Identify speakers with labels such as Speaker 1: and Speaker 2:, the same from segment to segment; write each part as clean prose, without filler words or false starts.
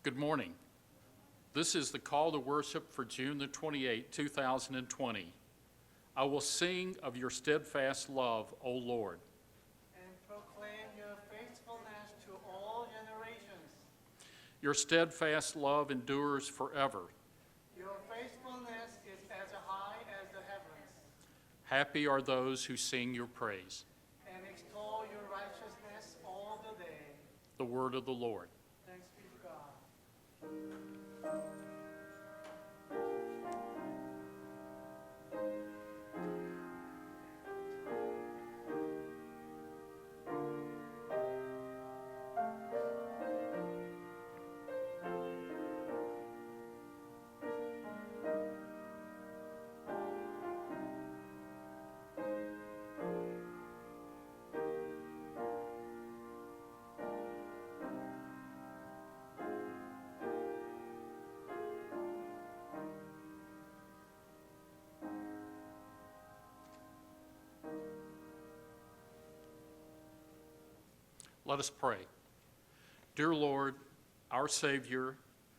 Speaker 1: Good morning. This is the call to worship for June the 28th, 2020. I will sing of your steadfast love, O Lord.
Speaker 2: And proclaim your faithfulness to all generations.
Speaker 1: Your steadfast love endures forever.
Speaker 2: Your faithfulness is as high as the heavens.
Speaker 1: Happy are those who sing your praise.
Speaker 2: And extol your righteousness all the day.
Speaker 1: The word of the Lord.
Speaker 2: Thanks be to God.
Speaker 1: Let us pray. Dear Lord, our Savior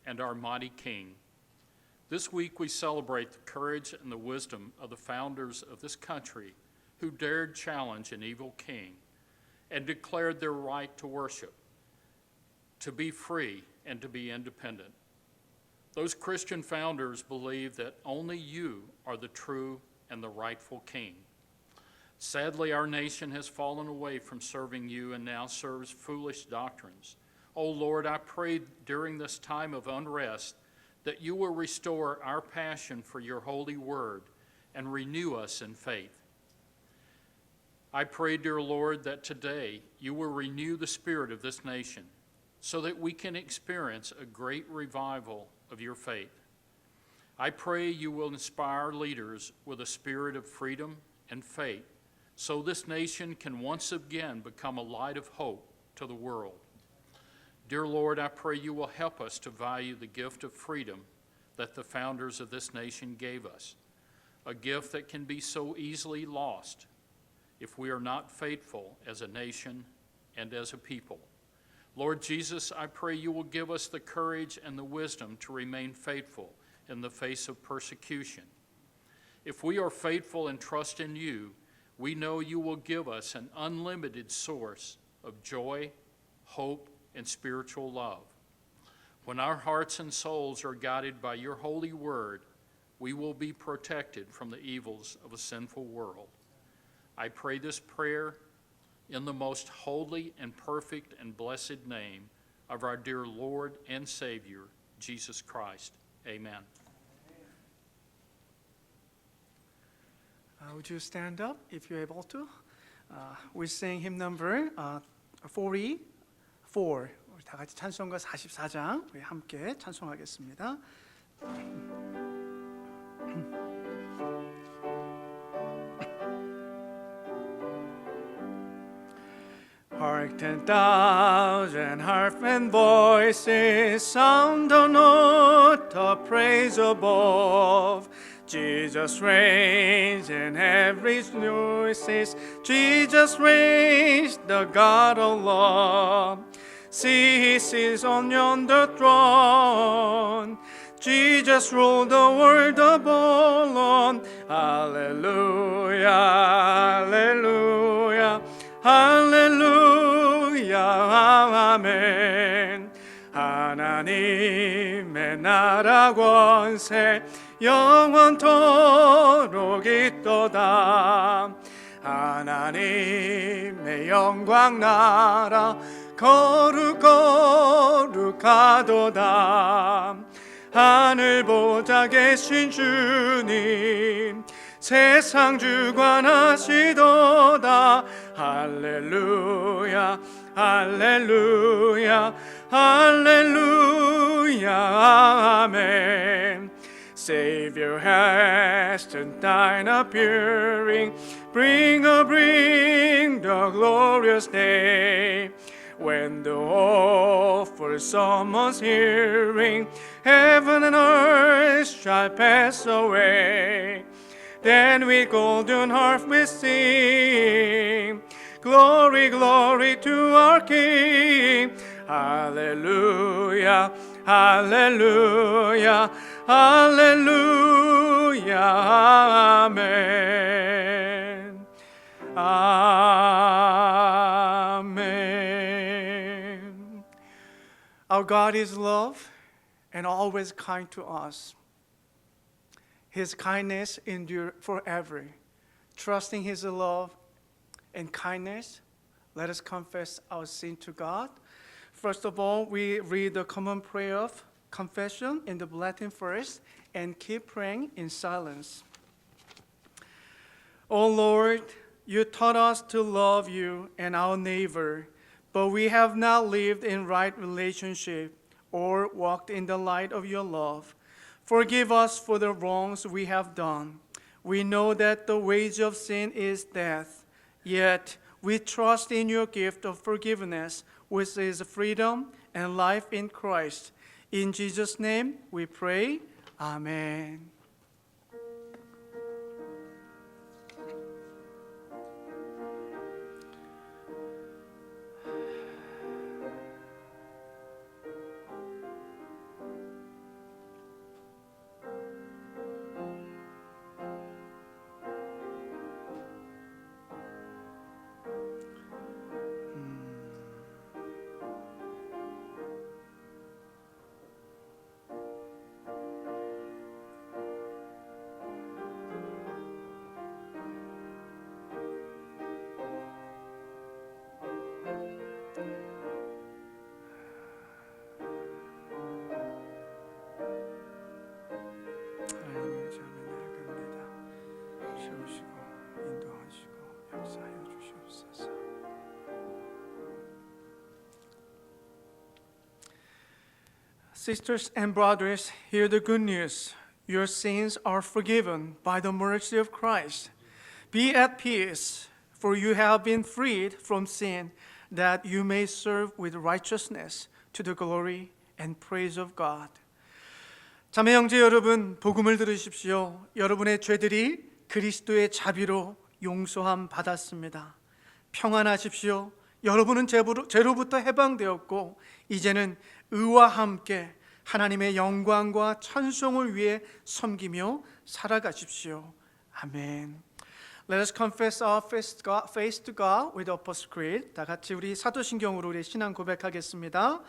Speaker 1: and our mighty King, this week we celebrate the courage and the wisdom of the founders of this country who dared challenge an evil king and declared their right to worship, to be free, and to be independent. Those Christian founders believed that only you are the true and the rightful king. Sadly, our nation has fallen away from serving you and now serves foolish doctrines. O Lord, I pray during this time of unrest that you will restore our passion for your holy word and renew us in faith. I pray, dear Lord, that today you will renew the spirit of this nation so that we can experience a great revival of your faith. I pray you will inspire leaders with a spirit of freedom and faith so this nation can once again become a light of hope to the world. Dear Lord, I pray you will help us to value the gift of freedom that the founders of this nation gave us, a gift that can be so easily lost if we are not faithful as a nation and as a people. Lord Jesus, I pray you will give us the courage and the wisdom to remain faithful in the face of persecution. If we are faithful and trust in you, we know you will give us an unlimited source of joy, hope, and spiritual love. When our hearts and souls are guided by your holy word, we will be protected from the evils of a sinful world. I pray this prayer in the most holy and perfect and blessed name of our dear Lord and Savior, Jesus Christ. Amen.
Speaker 2: Would you stand up if you're able to? We sing hymn number 44. 우리 다 같이 찬송가 44장 우리 함께 찬송하겠습니다. Hark 10,000 harp and voices sound the note of praise above. Jesus reigns and every voices. Jesus reigns, the God of love. See, he sits on yonder throne. Jesus ruled the world above on. Hallelujah, hallelujah, hallelujah, 아멘. 하나님의 나라 권세 영원토록 있도다. 하나님의 영광 나라 거룩거룩하도다. 하늘 보좌 계신 주님 세상 주관하시도다. 할렐루야 할렐루야 할렐루야 아멘. Savior has to thine appearing, bring the glorious day, when the awful summons hearing, heaven and earth shall pass away. Then with golden harp we sing, glory, glory to our King. Hallelujah,
Speaker 3: 할렐루야 할렐루야 아멘 아멘. Our God is love and always kind to us. His kindness endures forever. Trusting His love and kindness, let us confess our sin to God. First of all, we read the common prayer of confession in the Latin first and keep praying in silence. O Lord, you taught us to love you and our neighbor, but we have not lived in right relationship or walked in the light of your love. Forgive us for the wrongs we have done. We know that the wage of sin is death, yet we trust in your gift of forgiveness, which is freedom and life in Christ. In Jesus' name we pray. Amen. 하나님의 자매 나아갑니다. 세우시고 인도하시고 역사하여 주시옵소서. Sisters and brothers, hear the good news. Your sins are forgiven by the mercy of Christ. Be at peace, for you have been freed from sin, that you may serve with righteousness to the glory and praise of God. 자매 형제 여러분, 복음을 들으십시오. 여러분의 죄들이 그리스도의 자비로 용서함 받았습니다. 평안하십시오. 여러분은 죄로부터 해방되었고 이제는 의와 함께 하나님의 영광과 찬송을 위해 섬기며 살아가십시오. 아멘. Let us confess our faith to God with Apostle Creed. 다 같이 우리 사도신경으로 우리 신앙 고백하겠습니다.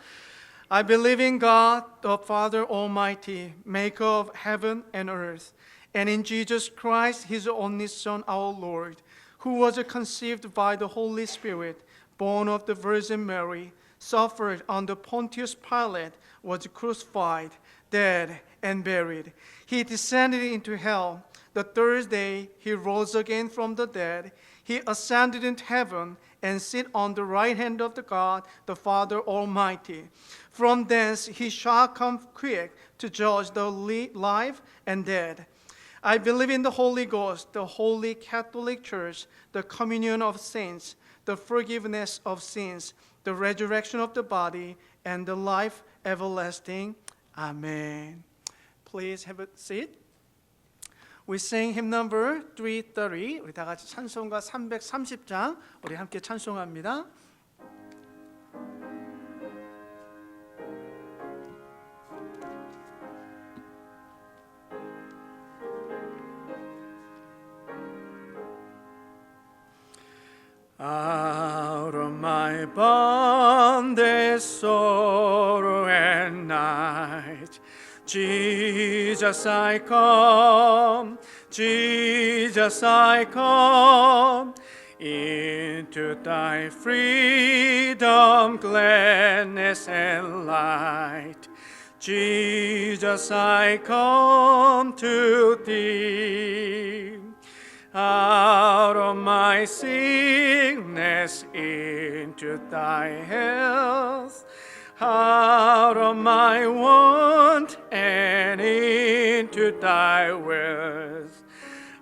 Speaker 3: I believe in God, the Father Almighty, maker of heaven and earth, and in Jesus Christ, His only Son, our Lord, who was conceived by the Holy Spirit, born of the Virgin Mary, suffered under Pontius Pilate, was crucified, dead, and buried. He descended into hell. The third day, He rose again from the dead. He ascended into heaven and sit on the right hand of the God, the Father Almighty. From thence He shall come quick to judge the live and dead. I believe in the Holy Ghost, the Holy Catholic Church, the communion of saints, the forgiveness of sins, the resurrection of the body, and the life everlasting. Amen. Please have a seat. We sing hymn number 330. 우리 다 같이 찬송가 330장 우리 함께 찬송합니다. Out of my bondage, sorrow and night, Jesus I come, Jesus I come, into thy freedom, gladness and light. Jesus I come to thee. Out of my sickness into thy health, out of my want and into thy wealth,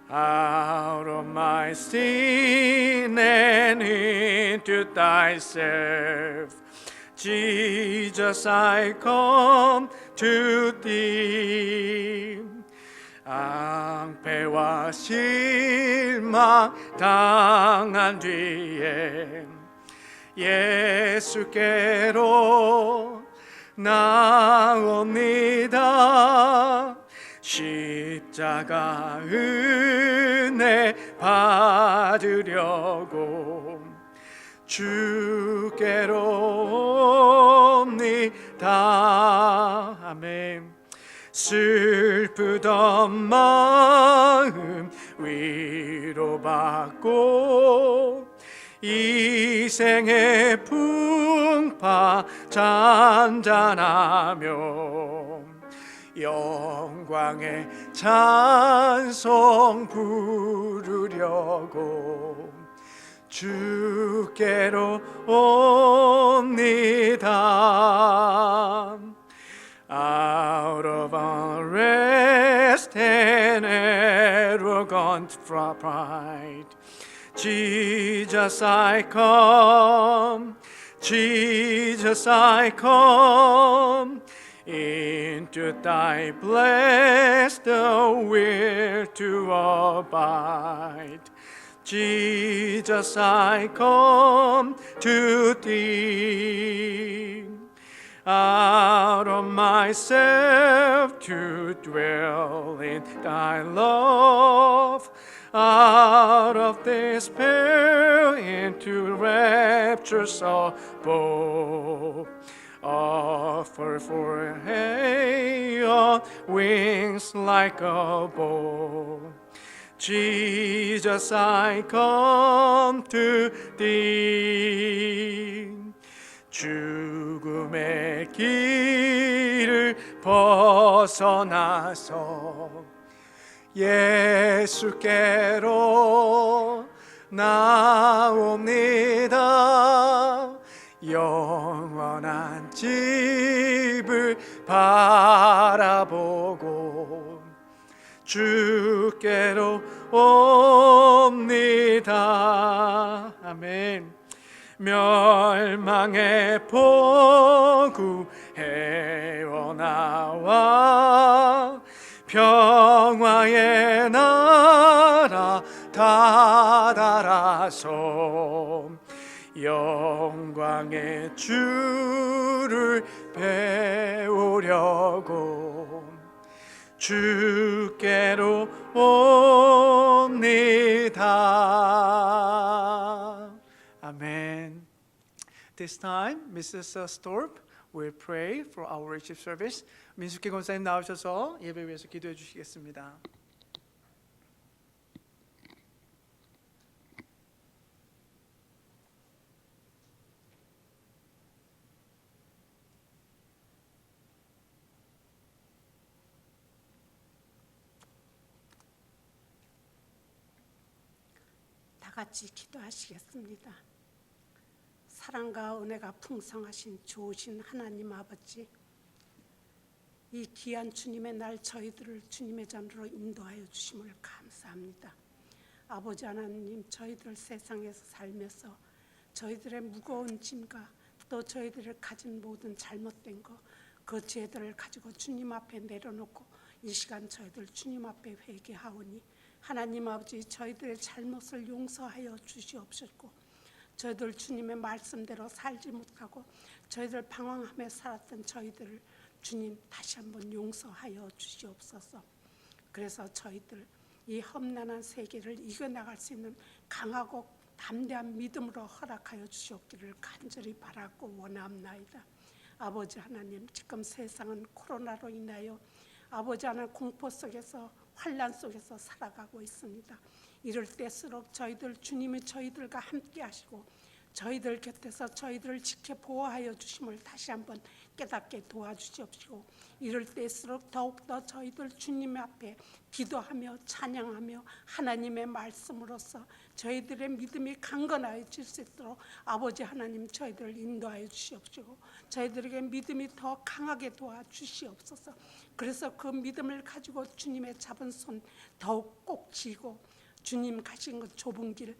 Speaker 3: out of my sin and into thyself, Jesus I come to thee. 앙패와 실망 당한 뒤에 예수께로 나옵니다. 십자가 은혜 받으려고 주께로 옵니다. 아멘. 슬프던 마음 위로받고 이 생의 풍파 잔잔하며 영광의 찬송 부르려고 주께로 옵니다. Out of unrest and arrogant pride, Jesus I come, Jesus I come, into thy blessed will to abide. Jesus I come to thee. Out of myself to dwell in thy love, out of despair into raptures above, offer for on wings like a bow. Jesus, I come to thee. 죽음의 길을 벗어나서 예수께로 나옵니다. 영원한 집을 바라보고 주께로 옵니다. 아멘. 멸망의 포구 헤어나와 평화의 나라 다다라서 영광의 주를 배우려고 주께로 옵니다. 아멘. This time, Mrs. Storp will pray for our worship service. 민숙희 권사님 나오셔서 예배 위해서 기도해 주시겠습니다.
Speaker 4: 다 같이 기도하시겠습니다. 사랑과 은혜가 풍성하신 좋으신 하나님 아버지, 이 귀한 주님의 날 저희들을 주님의 전으로 인도하여 주심을 감사합니다. 아버지 하나님, 저희들 세상에서 살면서 저희들의 무거운 짐과 또 저희들을 가진 모든 잘못된 것, 그 죄들을 가지고 주님 앞에 내려놓고 이 시간 저희들 주님 앞에 회개하오니 하나님 아버지, 저희들의 잘못을 용서하여 주시옵시고 저희들 주님의 말씀대로 살지 못하고 저희들 방황하며 살았던 저희들을 주님 다시 한번 용서하여 주시옵소서. 그래서 저희들 이 험난한 세계를 이겨나갈 수 있는 강하고 담대한 믿음으로 허락하여 주시옵기를 간절히 바라고 원하옵나이다. 아버지 하나님, 지금 세상은 코로나로 인하여 아버지 하나님 공포 속에서 환난 속에서 살아가고 있습니다. 이럴 때일수록 저희들 주님이 저희들과 함께 하시고 저희들 곁에서 저희들을 지켜 보호하여 주심을 다시 한번 깨닫게 도와주시옵시고 이럴 때일수록 더욱더 저희들 주님 앞에 기도하며 찬양하며 하나님의 말씀으로서 저희들의 믿음이 강건해질 수 있도록 아버지 하나님 저희들을 인도하여 주시옵시고 저희들에게 믿음이 더 강하게 도와주시옵소서. 그래서 그 믿음을 가지고 주님의 잡은 손 더욱 꼭 쥐고 주님 가신 그 좁은 길,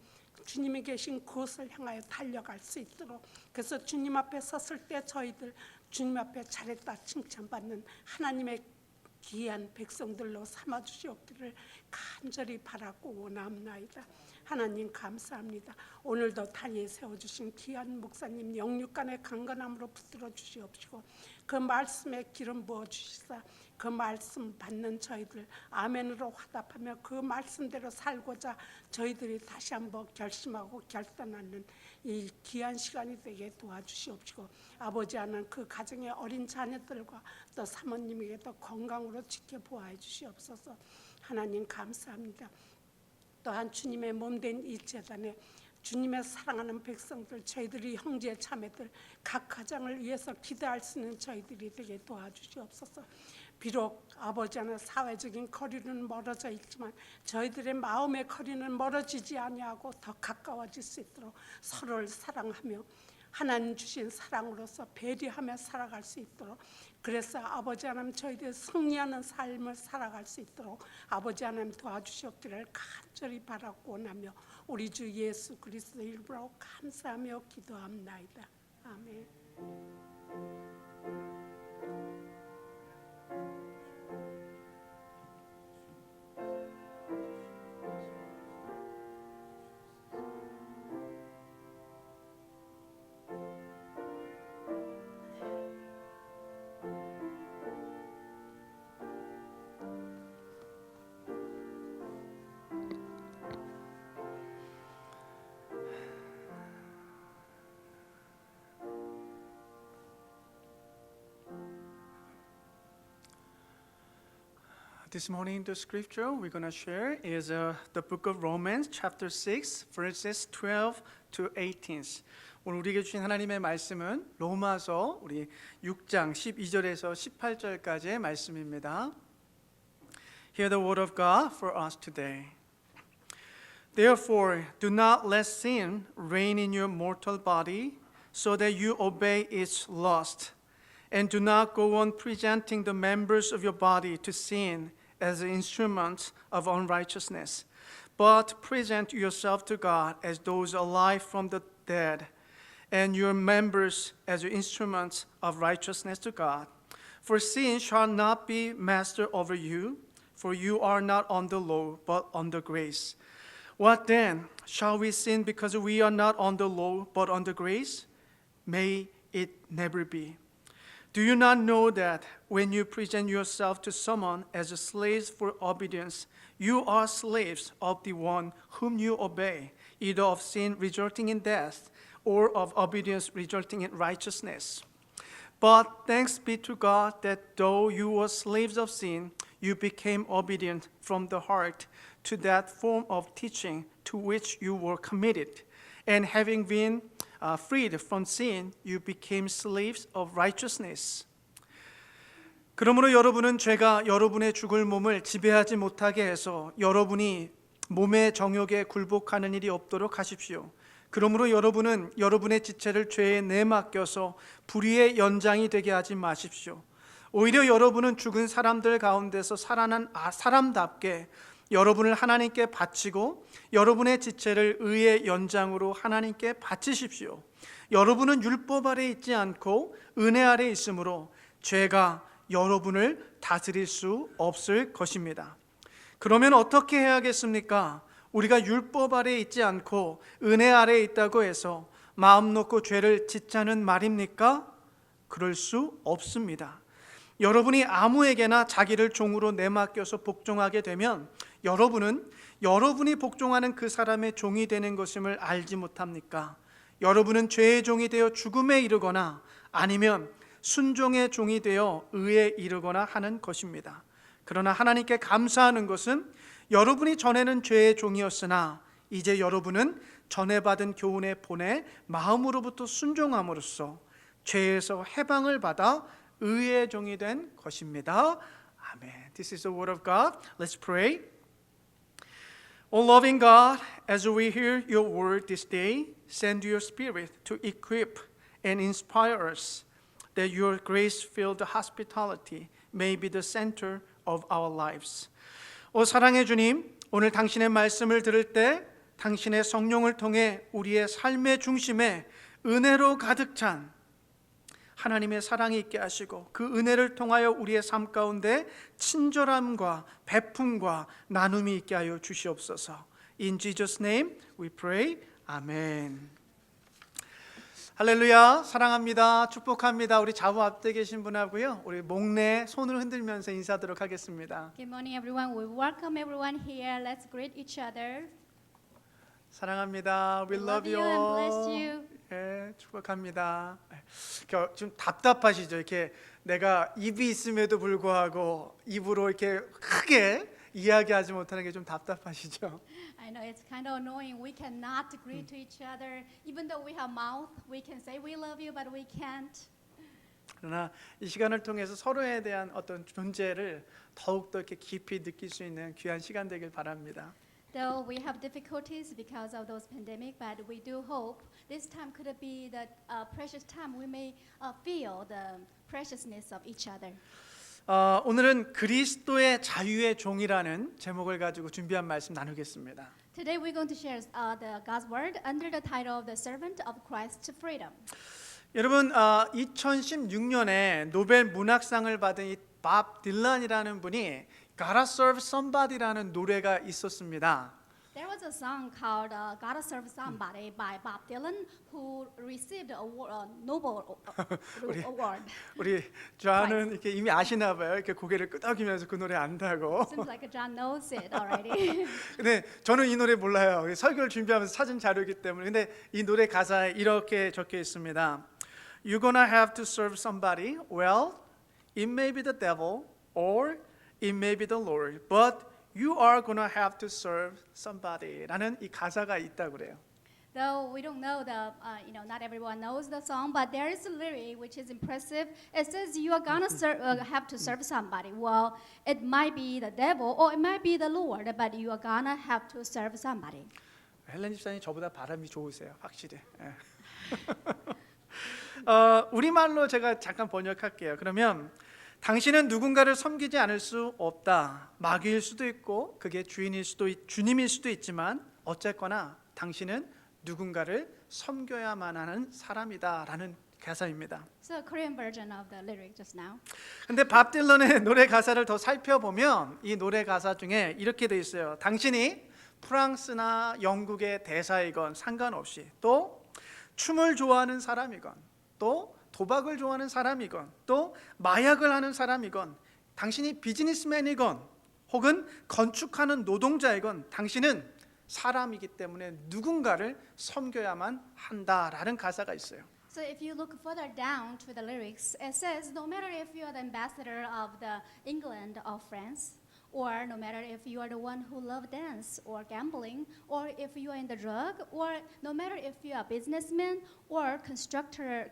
Speaker 4: 주님이 계신 그곳을 향하여 달려갈 수 있도록, 그래서 주님 앞에 섰을 때 저희들 주님 앞에 잘했다 칭찬받는 하나님의 귀한 백성들로 삼아주시옵기를 간절히 바라고 원하옵나이다. 하나님 감사합니다. 오늘도 단위에 세워주신 귀한 목사님 영육간의 강건함으로 붙들어 주시옵시고 그 말씀에 기름 부어 주시사 그 말씀 받는 저희들 아멘으로 화답하며 그 말씀대로 살고자 저희들이 다시 한번 결심하고 결단하는 이 귀한 시간이 되게 도와주시옵시고 아버지 하나님 그 가정의 어린 자녀들과 또 사모님에게도 건강으로 지켜보아 주시옵소서. 하나님 감사합니다. 또한 주님의 몸된 이 제단에 주님의 사랑하는 백성들 저희들이 형제 자매들 각 가정을 위해서 기도할 수 있는 저희들이 되게 도와주시옵소서. 비록 아버지 하나 사회적인 거리는 멀어져 있지만 저희들의 마음의 거리는 멀어지지 아니하고 더 가까워질 수 있도록 서로를 사랑하며 하나님 주신 사랑으로서 배려하며 살아갈 수 있도록 그래서 아버지 하나님 저희들 승리하는 삶을 살아갈 수 있도록 아버지 하나님 도와주셨기를 간절히 바라고 원하며 우리 주 예수 그리스도 이름으로 감사하며 기도합나이다. 아멘.
Speaker 3: This morning, the scripture we're going to share is the book of Romans, chapter 6, verses 12 to 18. 오늘 우리에게 주신 하나님의 말씀은 로마서 우리 6장 12절에서 18절까지의 말씀입니다. Hear the word of God for us today. Therefore, do not let sin reign in your mortal body, so that you obey its lust, and do not go on presenting the members of your body to sin as instruments of unrighteousness, but present yourself to God as those alive from the dead, and your members as your instruments of righteousness to God. For sin shall not be master over you, for you are not under law, but under grace. What then? Shall we sin because we are not under law, but under grace? May it never be. Do you not know that when you present yourself to someone as slaves for obedience, you are slaves of the one whom you obey, either of sin resulting in death or of obedience resulting in righteousness? But thanks be to God that though you were slaves of sin, you became obedient from the heart to that form of teaching to which you were committed. And having been freed from sin, you became slaves of righteousness. 그러므로 여러분은 죄가 여러분의 죽을 몸을 지배하지 못하게 해서 여러분이 몸의 정욕에 굴복하는 일이 없도록 하십시오. 그러므로 여러분은 여러분의 지체를 죄에 내맡겨서 불의의 연장이 되게 하지 마십시오. 오히려 여러분은 죽은 사람들 가운데서 살아난 사람답게 여러분을 하나님께 바치고 여러분의 지체를 의의 연장으로 하나님께 바치십시오. 여러분은 율법 아래 있지 않고 은혜 아래 있으므로 죄가 여러분을 다스릴 수 없을 것입니다. 그러면 어떻게 해야겠습니까? 우리가 율법 아래 있지 않고 은혜 아래 있다고 해서 마음 놓고 죄를 짓자는 말입니까? 그럴 수 없습니다. 여러분이 아무에게나 자기를 종으로 내맡겨서 복종하게 되면 여러분은 여러분이 복종하는 그 사람의 종이 되는 것임을 알지 못합니까? 여러분은 죄의 종이 되어 죽음에 이르거나 아니면 순종의 종이 되어 의에 이르거나 하는 것입니다. 그러나 하나님께 감사하는 것은 여러분이 전에는 죄의 종이었으나 이제 여러분은 전에 받은 교훈의 본에 마음으로부터 순종함으로써 죄에서 해방을 받아 의의 종이 된 것입니다. 아멘. This is the word of God. Let's pray. O loving God, as we hear your word this day, send your spirit to equip and inspire us, that your grace-filled hospitality may be the center of our lives. 오 사랑의 주님, 오늘 당신의 말씀을 들을 때 당신의 성령을 통해 우리의 삶의 중심에 은혜로 가득 찬 하나님의 사랑이 있게 하시고 그 은혜를 통하여 우리의 삶 가운데 친절함과 베품과 나눔이 있게 하여 주시옵소서. In Jesus' name we pray. 아멘. 할렐루야. 사랑합니다. 축복합니다. 우리 좌우 앞에 계신 분하고요. 우리 목내 손을 흔들면서 인사하도록 하겠습니다.
Speaker 5: Good morning, everyone. We welcome everyone here. Let's greet each other.
Speaker 3: 사랑합니다. We love you.
Speaker 5: and bless you.
Speaker 3: 예, 축복합니다. 좀 답답하시죠? 이렇게 내가 입이 있음에도 불구하고 입으로 이렇게 크게 이야기하지 못하는 게 좀 답답하시죠?
Speaker 5: I know it's kind of annoying. We cannot greet to each other. Even though we have mouth, we can say we love you, but we can't.
Speaker 3: 그러나 이 시간을 통해서 서로에 대한 어떤 존재를 더욱더 이렇게 깊이 느낄 수 있는 귀한 시간 되길 바랍니다.
Speaker 5: Though we have difficulties because of those pandemic, but we do hope this time could be the precious time we may feel the preciousness of each other.
Speaker 3: 오늘은 그리스도의 자유의 종이라는 제목을 가지고 준비한 말씀 나누겠습니다.
Speaker 5: Today we're going to share the God's word under the title of the Servant of Christ's Freedom.
Speaker 3: 여러분, 2016년에 노벨 문학상을 받은 이 밥 딜런이라는 분이 Gotta Serve Somebody라는 노래가 있었습니다.
Speaker 5: There was a song called "Gotta Serve Somebody" by Bob Dylan, who received a Nobel Award.
Speaker 3: 우리 좌는 이렇게 이미 아시나 봐요. 이렇게 고개를 끄덕이면서 그 노래 안다고.
Speaker 5: Seems like John knows it already.
Speaker 3: 근데 저는 이 노래 몰라요. 설교를 준비하면서 찾은 자료이기 때문에. 근데 이 노래 가사에 이렇게 적혀 있습니다. You're gonna have to serve somebody. Well, it may be the devil or it may be the Lord, but you are gonna have to serve somebody라는 이 가사가 있다고 그래요.
Speaker 5: Though we don't know not everyone knows the song, but there is a lyric which is impressive. It says you are gonna have to serve somebody. Well, it might be the devil or it might be the Lord, but you are gonna have to serve somebody.
Speaker 3: 헬렌 집사님 저보다 발음이 좋으세요, 확실히. 예. 우리말로 제가 잠깐 번역할게요. 그러면 당신은 누군가를 섬기지 않을 수 없다. 마귀일 수도 있고 그게 주님일 수도 있지만 어쨌거나 당신은 누군가를 섬겨야만 하는 사람이다라는 가사입니다.
Speaker 5: So Korean version of the lyric just now.
Speaker 3: 근데 밥 딜런의 노래 가사를 더 살펴보면 이 노래 가사 중에 이렇게 돼 있어요. 당신이 프랑스나 영국의 대사이건 상관없이 또 춤을 좋아하는 사람이건 또 도박을 좋아하는 사람이건 또 마약을 하는 사람이건 당신이 비즈니스맨이건 혹은 건축하는 노동자이건 당신은 사람이기 때문에 누군가를 섬겨야만 한다라는 가사가 있어요.
Speaker 5: So if you look further down to the lyrics, it says no matter if you are the ambassador of the England or France, or no matter if you are the one who love dance or gambling, or if you are in the drug, or no matter if you are a businessman or constructor,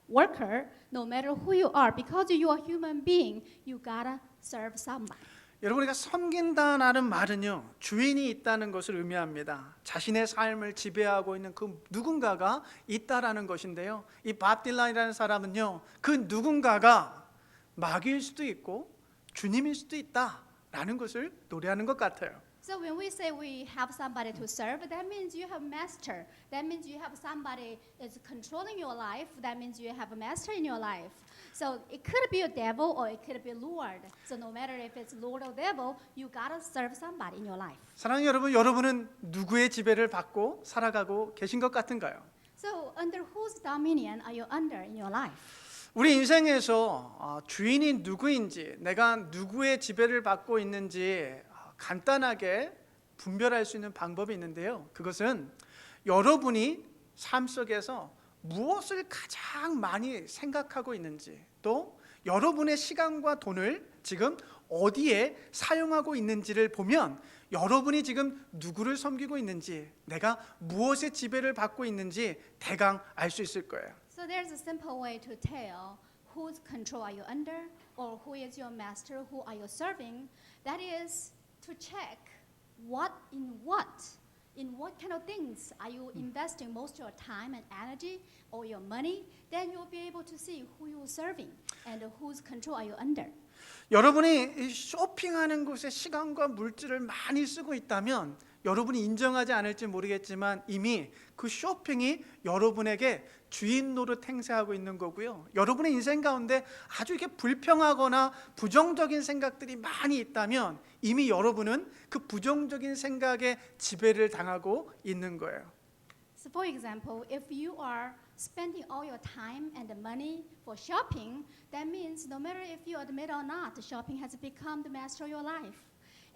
Speaker 5: worker, no matter who you are, because you are a human being, you gotta serve somebody.
Speaker 3: 여러분, 우리가 섬긴다라는 말은요, 주인이 있다는 것을 의미합니다. 자신의 삶을 지배하고 있는 그 누군가가 있다라는 것인데요. 이 밥 딜런이라는 사람은요, 그 누군가가 마귀일 수도 있고 주님일 수도 있다라는 것을 노래하는 것 같아요.
Speaker 5: So when we say we have somebody to serve, that means you have master. That means you have somebody is controlling your life. That means you have a master in your life. So it could be a devil or it could be Lord. So no matter if it's Lord or devil, you gotta serve somebody in your life.
Speaker 3: 사랑하는 여러분, 여러분은 누구의 지배를 받고 살아가고 계신 것 같은가요?
Speaker 5: So under whose dominion are you under in your life?
Speaker 3: 우리 인생에서 주인이 누구인지, 내가 누구의 지배를 받고 있는지 간단하게 분별할 수 있는 방법이 있는데요. 그것은 여러분이 삶 속에서 무엇을 가장 많이 생각하고 있는지, 또 여러분의 시간과 돈을 지금 어디에 사용하고 있는지를 보면 여러분이 지금 누구를 섬기고 있는지, 내가 무엇의 지배를 받고 있는지 대강 알 수 있을 거예요.
Speaker 5: So there's a simple way to tell whose control are you under or who is your master, who are you serving. That is to check what kind of things are you investing most of your time and energy or your money. Then you'll be able to see who you're serving and whose control are you under.
Speaker 3: 여러분이 쇼핑하는 곳에 시간과 물질을 많이 쓰고 있다면 여러분이 인정하지 않을지 모르겠지만 이미 그 쇼핑이 여러분에게 주인 노릇 행세하고 있는 거고요. 여러분의 인생 가운데 아주 이렇게 불평하거나 부정적인 생각들이 많이 있다면 이미 여러분은 그 부정적인 생각에 지배를 당하고 있는 거예요.
Speaker 5: So for example, if you are spending all your time and the money for shopping, that means no matter if you admit or not, shopping has become the master of your life.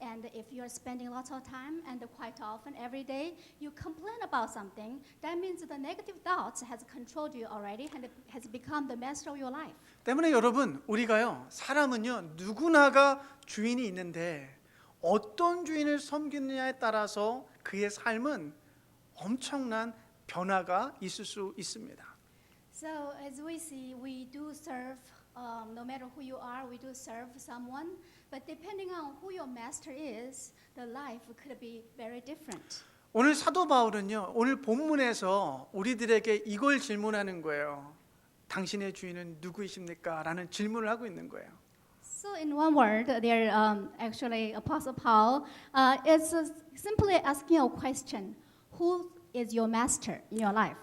Speaker 5: And if you are spending lots of time and quite often every day you complain about something, that means the negative thoughts has controlled you already and it has become the master of your life.
Speaker 3: 때문에 여러분, 우리가요, 사람은요, 누구나가 주인이 있는데 어떤 주인을 섬기느냐에 따라서 그의 삶은 엄청난 변화가 있을 수 있습니다.
Speaker 5: So as we see, we do serve, no matter who you are, we do serve someone. But depending on who your master is, the life could be very different.
Speaker 3: 오늘 사도 바울은요, 오늘 본문에서 우리들에게 이걸 질문하는 거예요. 당신의 주인은 누구이십니까? 라는 질문을 하고 있는 거예요.
Speaker 5: So in one word, there actually Apostle Paul is simply asking a question: Who is your master in your life?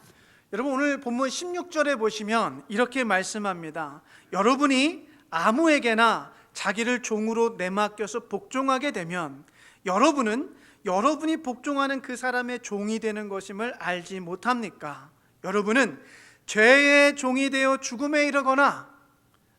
Speaker 3: 여러분 오늘 본문 16절에 보시면 이렇게 말씀합니다. 여러분이 아무에게나 자기를 종으로 내맡겨서 복종하게 되면 여러분은 여러분이 복종하는 그 사람의 종이 되는 것임을 알지 못합니까? 여러분은 죄의 종이 되어 죽음에 이르거나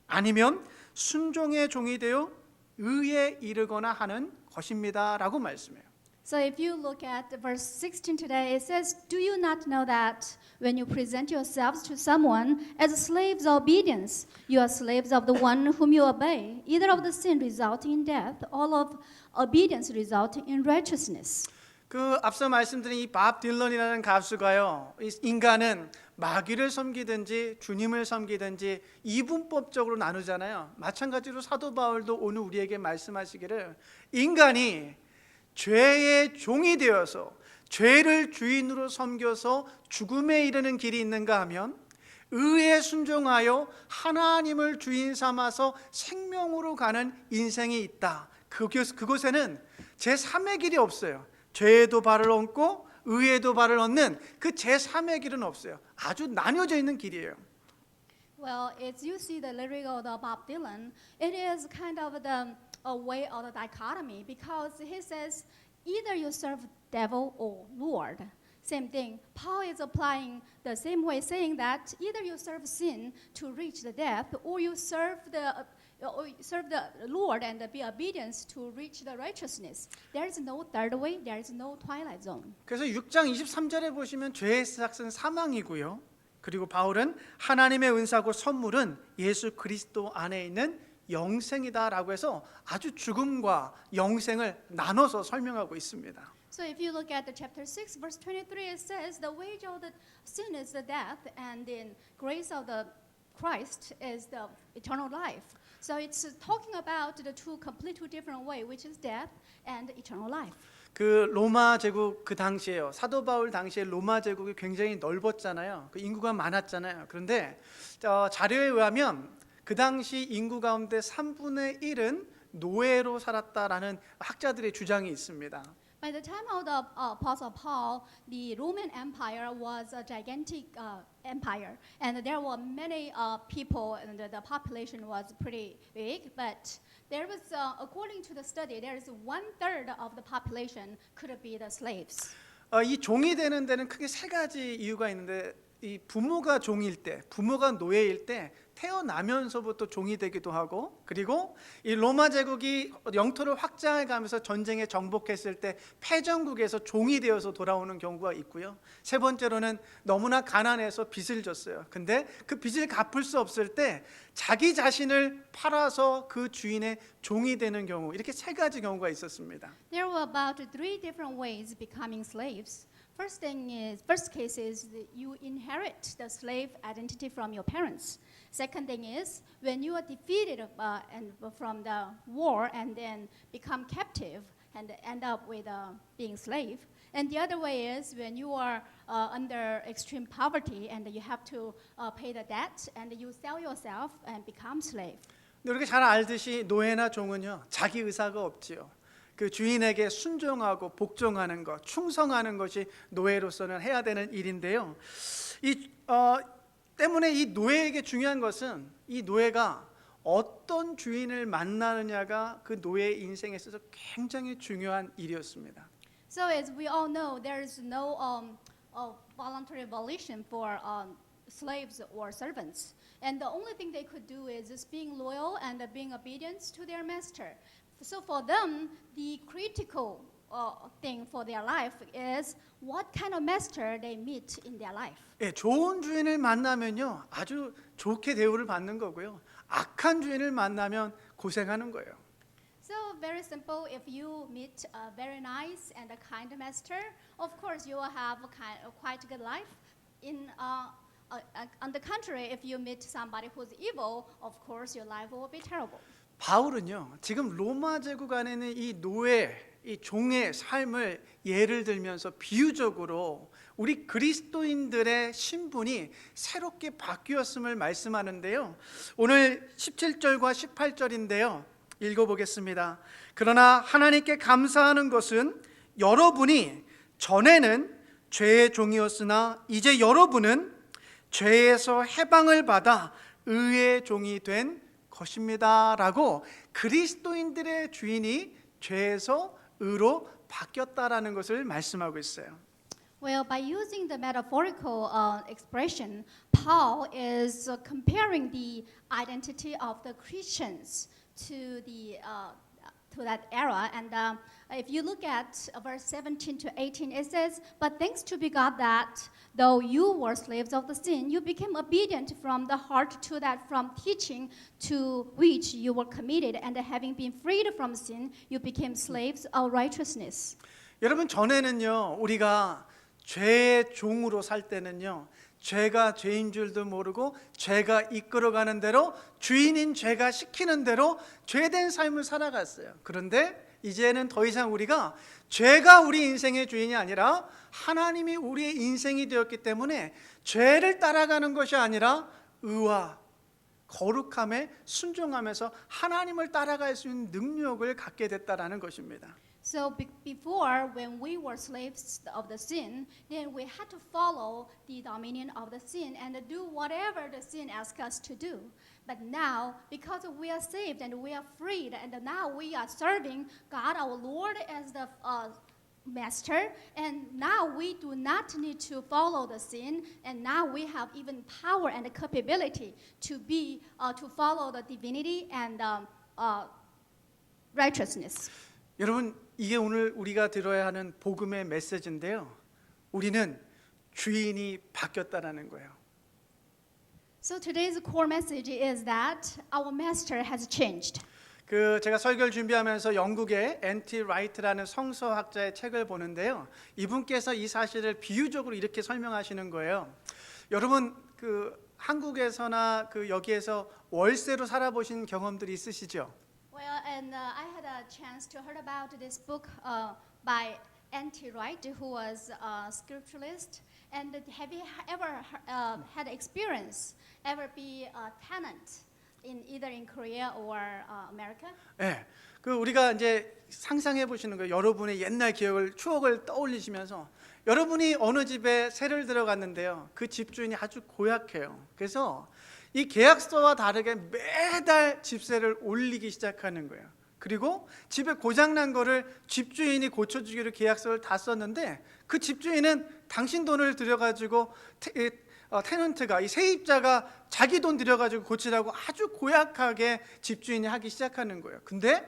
Speaker 3: 아니면 순종의 종이 되어 의에 이르거나 하는 것입니다 라고 말씀해요.
Speaker 5: So if you look at verse 16 today, it says, "Do you not know that when you present yourselves to someone as slaves of obedience, you are slaves of the one whom you obey, either of the sin resulting in death, or of obedience resulting in righteousness?"
Speaker 3: 그 앞서 말씀드린 이 밥 딜런이라는 가수가요, 인간은 마귀를 섬기든지 주님을 섬기든지 이분법적으로 나누잖아요. 마찬가지로 사도 바울도 오늘 우리에게 말씀하시기를 인간이 죄의 종이 되어서 죄를 주인으로 섬겨서 죽음에 이르는 길이 있는가 하면 의에 순종하여 하나님을 주인 삼아서 생명으로 가는 인생이 있다. 그곳에는 제3의 길이 없어요. 죄에도 발을 얹고 의에도 발을 얹는 그 제3의 길은 없어요. 아주 나뉘어져 있는 길이에요.
Speaker 5: Well, as you see the lyric of the Bob Dylan, it is kind of a way of the dichotomy because he says either you serve devil or Lord. Same thing. Paul is applying the same way, saying that either you serve sin to reach the death, or you serve the Lord and be obedience to reach the righteousness. There is no third way. There is no twilight zone.
Speaker 3: 그래서 6장 23절에 보시면 죄의 시작은 사망이고요. 그리고 바울은 하나님의 은사고 선물은 예수 그리스도 안에 있는 영생이다라고 해서 아주 죽음과 영생을 나눠서 설명하고 있습니다.
Speaker 5: So if you look at the chapter 6, verse 23, it says the wage of the sin is the death, and the grace of the Christ is the eternal life. So it's talking about the two different way, which is death and eternal life.
Speaker 3: 그 로마 제국 그 당시에요. 사도 바울 당시에 로마 제국이 굉장히 넓었잖아요. 그 인구가 많았잖아요. 그런데 자료에 의하면 그 당시 인구 가운데 3분의 1은 노예로 살았다라는 학자들의 주장이 있습니다.
Speaker 5: By the time of the Apostle Paul, the Roman Empire was a gigantic empire, and there were many people, and the population was pretty big. But there was, according to the study, there is 1/3 of the population could be the slaves.
Speaker 3: 이 종이 되는 데는 크게 세 가지 이유가 있는데 이 부모가 종일 때, 부모가 노예일 때 태어나면서부터 종이 되기도 하고 그리고 이 로마 제국이 영토를 확장해 가면서 전쟁에 정복했을 때 패전국에서 종이 되어서 돌아오는 경우가 있고요. 세 번째로는 너무나 가난해서 빚을 졌어요. 근데 그 빚을 갚을 수 없을 때 자기 자신을 팔아서 그 주인의 종이 되는 경우 이렇게 세 가지 경우가 있었습니다.
Speaker 5: There were about 3 different ways becoming slaves. First case is that you inherit the slave identity from your parents. Second thing is when you are defeated and from the war and then become captive and end up with being slave. And the other way is when you are under extreme poverty and you have to pay the debt and you sell yourself and become slave.
Speaker 3: 이렇게 잘 알듯이 노예나 종은요 자기 의사가 없지요. 그 주인에게 순종하고 복종하는 것, 충성하는 것이 노예로서는 해야 되는 일인데요. 때문에 이 노예에게 중요한 것은 이 노예가 어떤 주인을 만나느냐가 그 노예의 인생에 있어서 굉장히 중요한 일이었습니다.
Speaker 5: So as we all know, there is no voluntary volition for slaves or servants. And the only thing they could do is just being loyal and being obedient to their master. So for them, the critical thing for their life is what kind of master they meet in their life.
Speaker 3: 예, 좋은 주인을 만나면요 아주 좋게 대우를 받는 거고요. 악한 주인을 만나면 고생하는 거예요.
Speaker 5: So very simple. If you meet a very nice and a kind master, of course you will have a quite good life. On the contrary, if you meet somebody who's evil, of course your life will be terrible.
Speaker 3: 바울은요 지금 로마 제국 안에 있는 이 노예, 이 종의 삶을 예를 들면서 비유적으로 우리 그리스도인들의 신분이 새롭게 바뀌었음을 말씀하는데요. 오늘 17절과 18절인데요. 읽어보겠습니다. 그러나 하나님께 감사하는 것은 여러분이 전에는 죄의 종이었으나 이제 여러분은 죄에서 해방을 받아 의의 종이 된 것입니다. 라고 그리스도인들의 주인이 죄에서 의로 바뀌었다라는 것을 말씀하고 있어요.
Speaker 5: Well, by using the metaphorical expression, Paul is comparing the identity of the Christians to that era. And if you look at verse 17 to 18, it says, "But thanks to be God that though you were slaves of the sin, you became obedient from the heart to that from teaching to which you were committed, and having been freed from sin, you became slaves of righteousness."
Speaker 3: 여러분 전에는요 우리가 죄의 종으로 살 때는요 죄가 죄인 줄도 모르고 죄가 이끌어가는 대로 주인인 죄가 시키는 대로 죄된 삶을 살아갔어요. 그런데 이제는 더 이상 우리가 죄가 우리 인생의 주인이 아니라 하나님이 우리의 인생이 되었기 때문에 죄를 따라가는 것이 아니라 의와 거룩함에 순종하면서 하나님을 따라갈 수 있는 능력을 갖게 됐다라는 것입니다.
Speaker 5: So before, when we were slaves of the sin, then we had to follow the dominion of the sin and do whatever the sin asked us to do. But now, because we are saved and we are freed, and now we are serving God, our Lord, as the master, and now we do not need to follow the sin, and now we have even power and capability to follow the divinity and righteousness.
Speaker 3: 여러분 이게 오늘 우리가 들어야 하는 복음의 메시지인데요. 우리는 주인이 바뀌었다라는 거예요.
Speaker 5: So today's core message is that our master has changed.
Speaker 3: 제가 설교를 준비하면서 영국의 앤티 라이트라는 성서학자의 책을 보는데요. 이분께서 이 사실을 비유적으로 이렇게 설명하시는 거예요. 여러분 한국에서나 여기에서 월세로 살아보신 경험들이 있으시죠?
Speaker 5: Well, and I had a chance to hear about this book by N.T. Wright, who was a scripturalist. And have you ever had experience, ever be a tenant either in Korea or America?
Speaker 3: 네, 우리가 이제 상상해 보시는 거예요. 여러분의 옛날 추억을 떠올리시면서 여러분이 어느 집에 세를 들어갔는데요. 그 집주인이 아주 고약해요. 그래서 이 계약서와 다르게 매달 집세를 올리기 시작하는 거예요. 그리고 집에 고장난 거를 집주인이 고쳐주기로 계약서를 다 썼는데 그 집주인은 당신 돈을 들여가지고 테넌트가 이 세입자가 자기 돈 들여가지고 고치라고 아주 고약하게 집주인이 하기 시작하는 거예요. 근데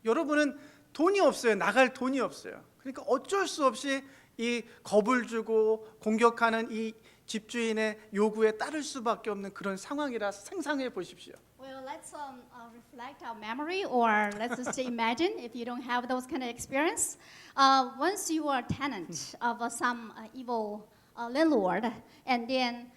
Speaker 3: 여러분은 돈이 없어요. 나갈 돈이 없어요. 그러니까 어쩔 수 없이 이 겁을 주고 공격하는 이 집주인의 요구에 따를 수밖에 없는 그런 상황이라 상상해 보십시오.
Speaker 5: Well, let's reflect our memory, or let's just imagine if you don't have those kind of experience. Once you are a tenant of some evil landlord, and then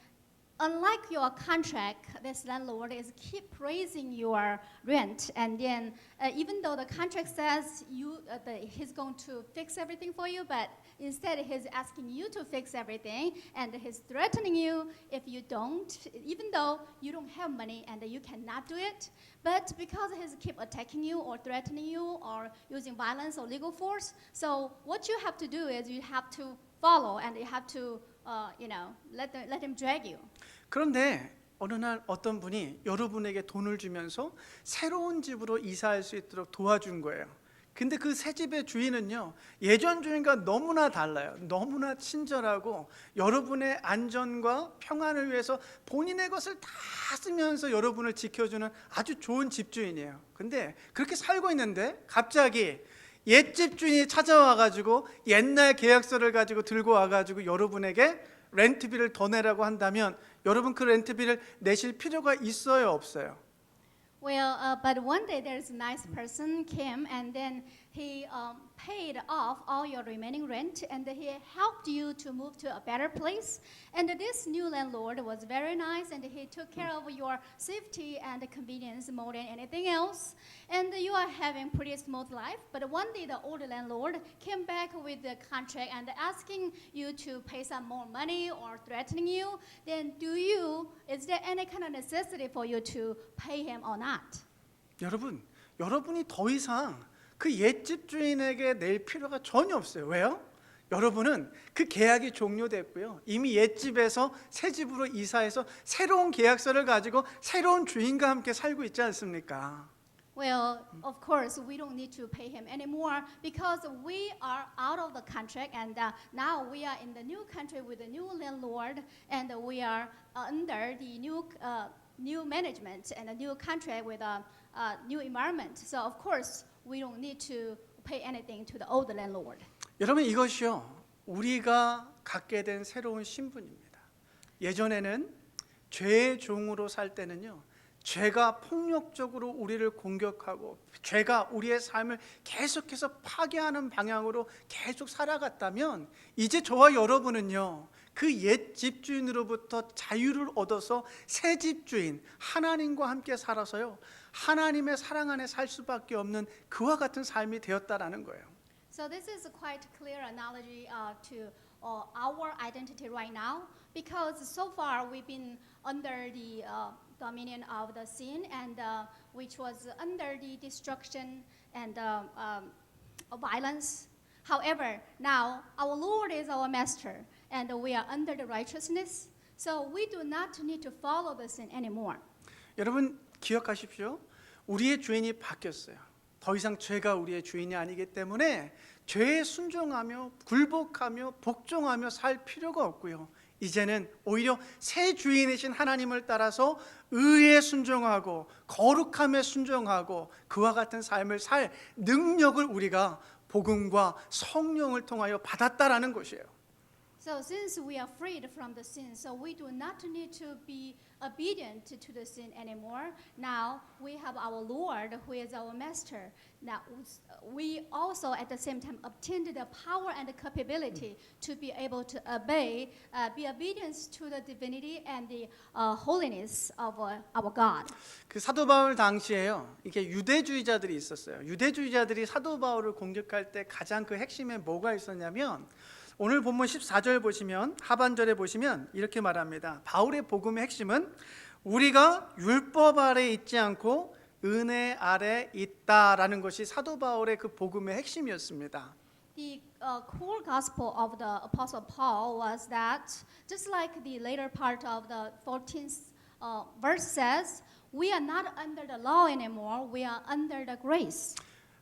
Speaker 5: unlike your contract, this landlord is keep raising your rent, and then even though the contract says he's going to fix everything for you, but instead he's asking you to fix everything, and he's threatening you if you don't, even though you don't have money and you cannot do it. But because he's keep attacking you or threatening you or using violence or legal force, so what you have to do is you have to follow, and you have to let him drag you.
Speaker 3: 그런데 어느 날 어떤 분이 여러분에게 돈을 주면서 새로운 집으로 이사할 수 있도록 도와준 거예요. 근데 그 새 집의 주인은요, 예전 주인과 너무나 달라요. 너무나 친절하고 여러분의 안전과 평안을 위해서 본인의 것을 다 쓰면서 여러분을 지켜주는 아주 좋은 집주인이에요. 근데 그렇게 살고 있는데 갑자기 옛집 주인이 찾아와가지고 옛날 계약서를 가지고 들고 와가지고 여러분에게 렌트비를 더 내라고 한다면 여러분 그 렌트비를 내실 필요가 있어요, 없어요?
Speaker 5: Well, but one day there's a nice person came, and then he paid off all your remaining rent, and he helped you to move to a better place. And this new landlord was very nice, and he took care of your safety and convenience more than anything else. And you are having pretty smooth life. But one day the old landlord came back with the contract and asking you to pay some more money or threatening you. Then is there any kind of necessity for you to pay him or not?
Speaker 3: 여러분이 더 이상 그 옛집 주인에게 낼 필요가 전혀 없어요. 왜요? 여러분은 그 계약이 종료됐고요. 이미 옛집에서 새 집으로 이사해서 새로운 계약서를 가지고 새로운 주인과 함께 살고 있지 않습니까?
Speaker 5: Well, of course, we don't need to pay him anymore because we are out of the contract, and now we are in the new country with the new landlord, and we are under the new management and a new contract with a new environment. So, of course, we don't need to pay anything to the old landlord.
Speaker 3: 여러분, 이것이요, 우리가 갖게 된 새로운 신분입니다. 예전에는 죄의 종으로 살 때는요, 죄가 폭력적으로 우리를 공격하고 죄가 우리의 삶을 계속해서 파괴하는 방향으로 계속 살아갔다면, 이제 저와 여러분은요, 그 옛 집주인으로부터 자유를 얻어서 새 집주인 하나님과 함께 살아서요, 하나님의 사랑 안에 살 수밖에 없는 그와 같은 삶이 되었다라는 거예요.
Speaker 5: So this is a quite clear analogy to our identity right now, because so far we've been under the dominion of the sin, and which was under the destruction and violence. However, now our Lord is our master, and we are under the righteousness, so we do not need to follow the sin anymore.
Speaker 3: 여러분 기억하십시오. 우리의 주인이 바뀌었어요. 더 이상 죄가 우리의 주인이 아니기 때문에 죄에 순종하며 굴복하며 복종하며 살 필요가 없고요. 이제는 오히려 새 주인이신 하나님을 따라서 의에 순종하고 거룩함에 순종하고 그와 같은 삶을 살 능력을 우리가 복음과 성령을 통하여 받았다라는 것이에요.
Speaker 5: So since we are freed from the sin, so we do not need to be obedient to the sin anymore. Now we have our Lord who is our master. Now we also at the same time obtained the power and the capability to be able to obey, be obedient to the divinity and the holiness of our God.
Speaker 3: 그 사도 바울 당시에요, 이게 유대주의자들이 있었어요. 유대주의자들이 사도 바울을 공격할 때 가장 그 핵심에 뭐가 있었냐면, 오늘 본문 14절 보시면, 하반절에 보시면 이렇게 말합니다. 바울의 복음의 핵심은 우리가 율법 아래 있지 않고 은혜 아래 있다라는 것이 사도 바울의 그 복음의 핵심이었습니다.
Speaker 5: The core gospel of the Apostle Paul was that, just like the later part of the 14th verse says, we are not under the law anymore, we are under the grace.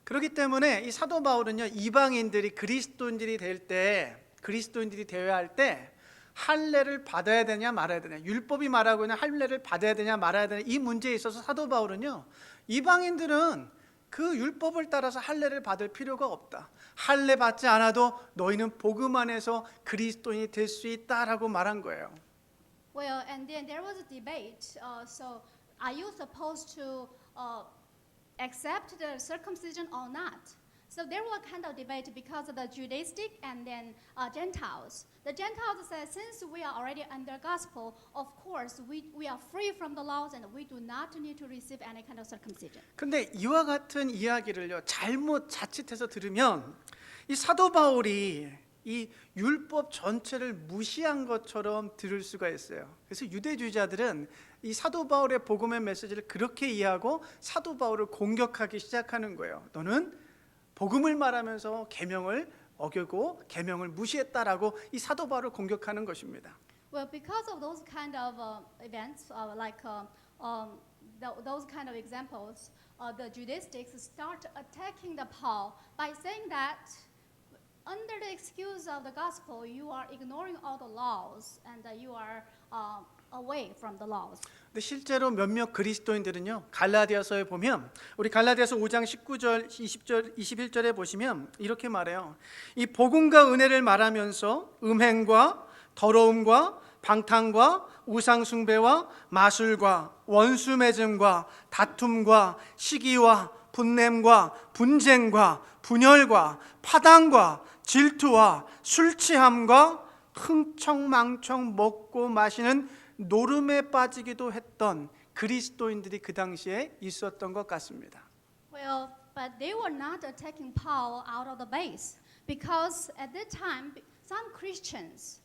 Speaker 3: 그렇기 때문에 이 사도 바울은요, 이방인들이 그리스도인들이 되어야 할 때 할례를 받아야 되냐 말아야 되냐, 율법이 말하고 있는 할례를 받아야 되냐 말아야 되냐, 이 문제에 있어서 사도 바울은요, 이방인들은 그 율법을 따라서 할례를 받을 필요가 없다. 할례 받지 않아도 너희는 복음 안에서 그리스도인이 될 수 있다라고 말한 거예요.
Speaker 5: Well, and then there was a debate. So, are you supposed to accept the circumcision or not? So there was kind of debate because of the Judaistic and then Gentiles. The Gentiles said, since we are already under gospel, of course we are free from the laws and we do not need to receive any kind of circumcision.
Speaker 3: 근데 이와 같은 이야기를요 잘못 자칫해서 들으면 이 사도 바울이 이 율법 전체를 무시한 것처럼 들을 수가 있어요. 그래서 유대주의자들은 이 사도 바울의 복음의 메시지를 그렇게 이해하고 사도 바울을 공격하기 시작하는 거예요. 너는 복음을 말하면서 계명을 어기고 계명을 무시했다라고 이 사도 바울을 공격하는 것입니다.
Speaker 5: Well, because of those kind of events, those kind of examples, the Judaistics start attacking the Paul by saying that under the excuse of the gospel, you are ignoring all the laws and you are away from the laws.
Speaker 3: 근데 실제로 몇몇 그리스도인들은요 갈라디아서에 보면 우리 갈라디아서 5장 19절, 20절, 21절에 보시면 이렇게 말해요. 이 복음과 은혜를 말하면서 음행과 더러움과 방탕과 우상 숭배와 마술과 원수 맺음과 다툼과 시기와 분냄과 분쟁과 분열과 파당과 질투와 술 취함과 흥청망청 먹고 마시는 노름에 빠지기도 했던 그리스도인들이 그 당시에 있었던 것 같습니다.
Speaker 5: Well, but they were not attacking Paul out of the base because at that time some Christians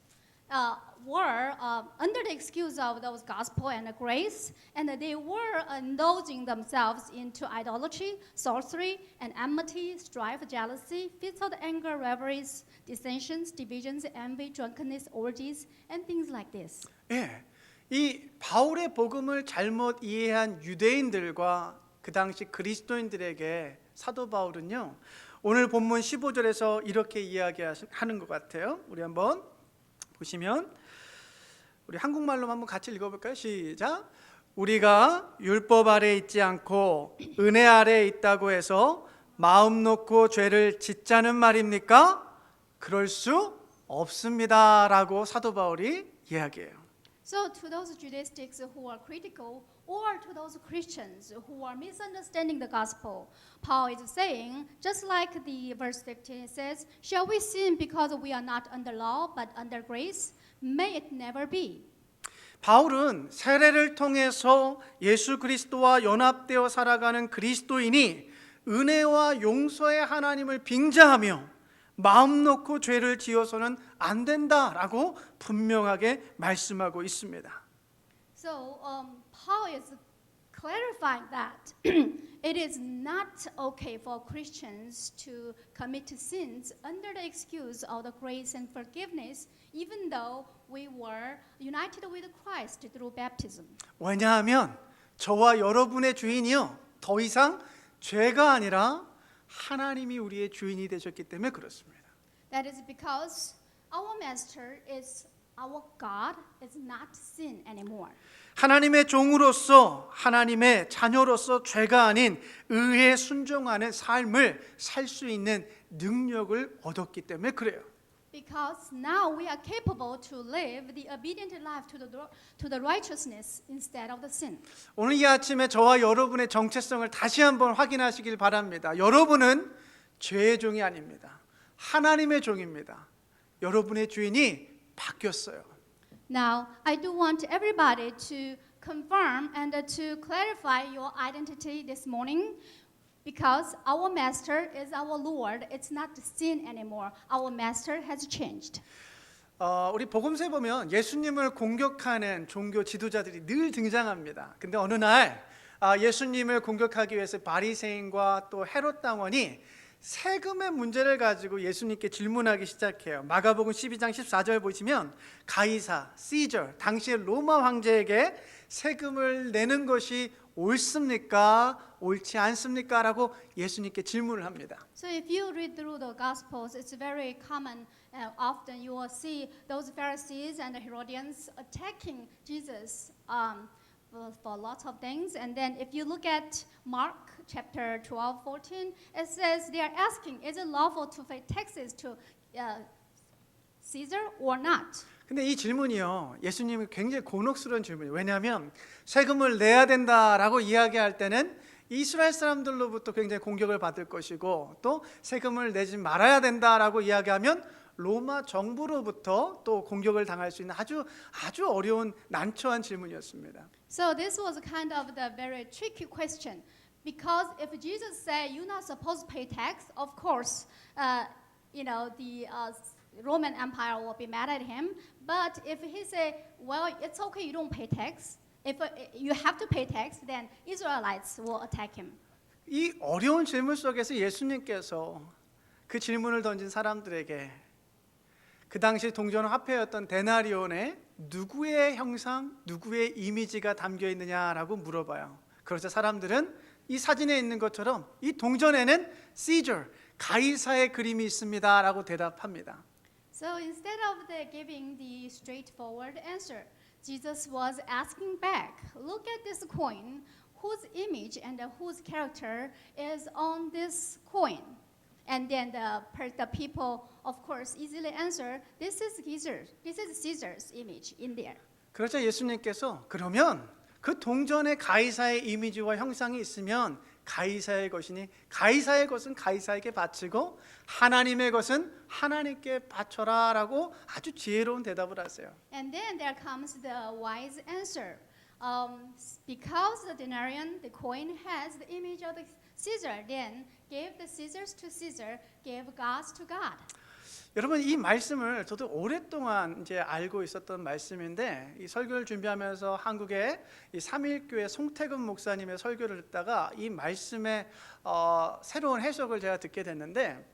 Speaker 5: were under the excuse of those gospel and grace, and they were indulging themselves into idolatry, sorcery, and enmity, strife, jealousy, fits of anger, revelries, dissensions, divisions, envy, drunkenness, orgies, and things like this.
Speaker 3: 예, 이 바울의 복음을 잘못 이해한 유대인들과 그 당시 그리스도인들에게 사도 바울은요 오늘 본문 15절에서 이렇게 이야기하는 것 같아요. 우리 한번 보시면 우리 한국말로 한번 같이 읽어볼까요? 시작. 우리가 율법 아래 있지 않고 은혜 아래 있다고 해서 마음 놓고 죄를 짓자는 말입니까? 그럴 수 없습니다라고 사도 바울이 이야기해요.
Speaker 5: So to those Judaistics who are critical, or to those Christians who are misunderstanding the gospel, Paul is saying, just like the verse 15 says, shall we sin because we are not under law but under grace? May it never be.
Speaker 3: 바울은 세례를 통해서 예수 그리스도와 연합되어 살아가는 그리스도인이 은혜와 용서의 하나님을 빙자하며 마음 놓고 죄를 지어서는 안 된다라고 분명하게 말씀하고 있습니다.
Speaker 5: So Paul is clarifying that it is not okay for Christians to commit sins under the excuse of the grace and forgiveness, even though we were united with Christ through baptism.
Speaker 3: 왜냐하면 저와 여러분의 주인이요 더 이상 죄가 아니라 하나님이 우리의 주인이 되셨기 때문에 그렇습니다.
Speaker 5: That is because our master is our God, is not sin anymore.
Speaker 3: 하나님의 종으로서 하나님의 자녀로서 죄가 아닌 의에 순종하는 삶을 살 수 있는 능력을 얻었기 때문에 그래요.
Speaker 5: Because now we are capable to live the obedient life to the righteousness instead of the sin.
Speaker 3: 오늘 이 아침에 저와 여러분의 정체성을 다시 한번 확인하시길 바랍니다. 여러분은 죄의 종이 아닙니다. 하나님의 종입니다. 여러분의 주인이 바뀌었어요.
Speaker 5: Now, I do want everybody to confirm and to clarify your identity this morning. Because our master is our Lord, it's not sin anymore. Our master has changed.
Speaker 3: 우리 복음서에 보면 예수님을 공격하는 종교 지도자들이 늘 등장합니다. 근데 어느 날 예수님을 공격하기 위해서 바리새인과 또 헤롯 당원이 세금의 문제를 가지고 예수님께 질문하기 시작해요. 마가복음 12장 14절 보시면 가이사, 시저, 당시의 로마 황제에게 세금을 내는 것이 옳습니까? 옳지 않습니까? 라고 예수님께 질문을 합니다.
Speaker 5: So if you read through the Gospels, it's very common. Often you will see those Pharisees and the Herodians attacking Jesus for lots of things. And then if you look at Mark chapter 12, 14, it says they are asking, is it lawful to pay taxes to Caesar or not?
Speaker 3: 근데 이 질문이요, 예수님이 굉장히 곤혹스러운 질문이에요. 왜냐하면 세금을 내야 된다라고 이야기할 때는 이스라엘 사람들로부터 굉장히 공격을 받을 것이고 또 세금을 내지 말아야 된다라고 이야기하면 로마 정부로부터 또 공격을 당할 수 있는 아주 어려운 난처한 질문이었습니다.
Speaker 5: So this was kind of the very tricky question, because if Jesus said you're not supposed to pay tax, of course, the Roman Empire will be mad at him. But if he say, well, it's okay, you don't pay tax. If you have to pay tax, then Israelites will attack him.
Speaker 3: 이 어려운 질문 속에서 예수님께서 그 질문을 던진 사람들에게 그 당시 동전 화폐였던 데나리온에 누구의 형상, 누구의 이미지가 담겨 있느냐라고 물어봐요. 그러자 사람들은 이 사진에 있는 것처럼 이 동전에는 Caesar, 가이사의 그림이 있습니다라고 대답합니다.
Speaker 5: So instead of giving the straightforward answer, Jesus was asking back, look at this coin, whose image and whose character is on this coin? And then the people, of course, easily answer, this is Caesar's image in there.
Speaker 3: 그러자 예수님께서 그러면 그 동전에 가이사의 이미지와 형상이 있으면 가이사의 것이니 가이사의 것은 가이사에게 바치고 하나님의 것은 하나님께 바쳐라라고 아주 지혜로운 대답을 하세요.
Speaker 5: And then there comes the wise answer. Because the denarian, the coin, has the image of the Caesar, then give the Caesars to Caesar, give God's to God.
Speaker 3: 여러분 이 말씀을 저도 오랫동안 이제 알고 있었던 말씀인데 이 설교를 준비하면서 한국의 이 삼일교회 송태근 목사님의 설교를 듣다가 이 말씀의 새로운 해석을 제가 듣게 됐는데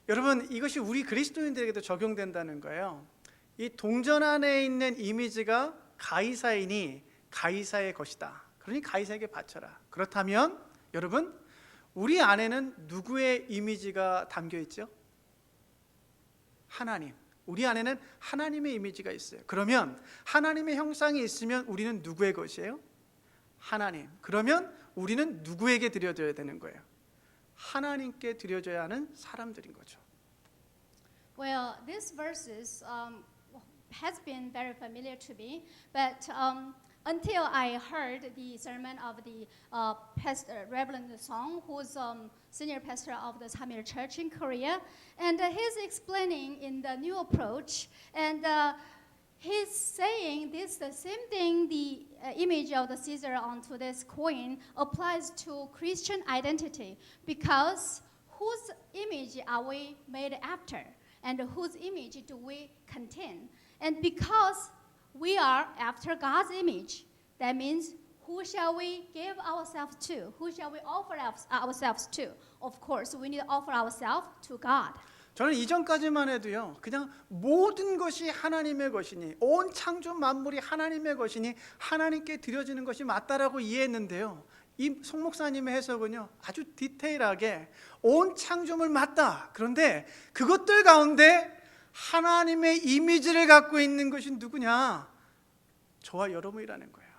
Speaker 3: 여러분 이것이 우리 그리스도인들에게도 적용된다는 거예요. 이 동전 안에 있는 이미지가 가이사이니 가이사의 것이다. 그러니 가이사에게 바쳐라. 그렇다면 여러분 우리 안에는 누구의 이미지가 담겨 있죠? 하나님. 우리 안에는 하나님의 이미지가 있어요. 그러면 하나님의 형상이 있으면 우리는 누구의 것이에요? 하나님. 그러면 우리는 누구에게 드려줘야 되는 거예요? 하나님께 드려줘야 하는 사람들인 거죠.
Speaker 5: Well, these verses has been very familiar to me, but until I heard the sermon of the Reverend Song, who's senior pastor of the Samil Church in Korea, and he's explaining in the new approach, and he's saying this the same thing, the image of the Caesar onto this coin applies to Christian identity, because whose image are we made after, and whose image do we contain? And because we are after God's image, that means who shall we give ourselves to? Who shall we offer ourselves to? Of course, we need to offer ourselves to God.
Speaker 3: 저는 이전까지만 해도요, 그냥 모든 것이 하나님의 것이니, 온 창조 만물이 하나님의 것이니 하나님께 드려지는 것이 맞다라고 이해했는데요. 이 송 목사님의 해석은요, 아주 디테일하게 온 창조물 맞다. 그런데 그것들 가운데 하나님의 이미지를 갖고 있는 것이 누구냐? 저와 여러분이라는 거예요.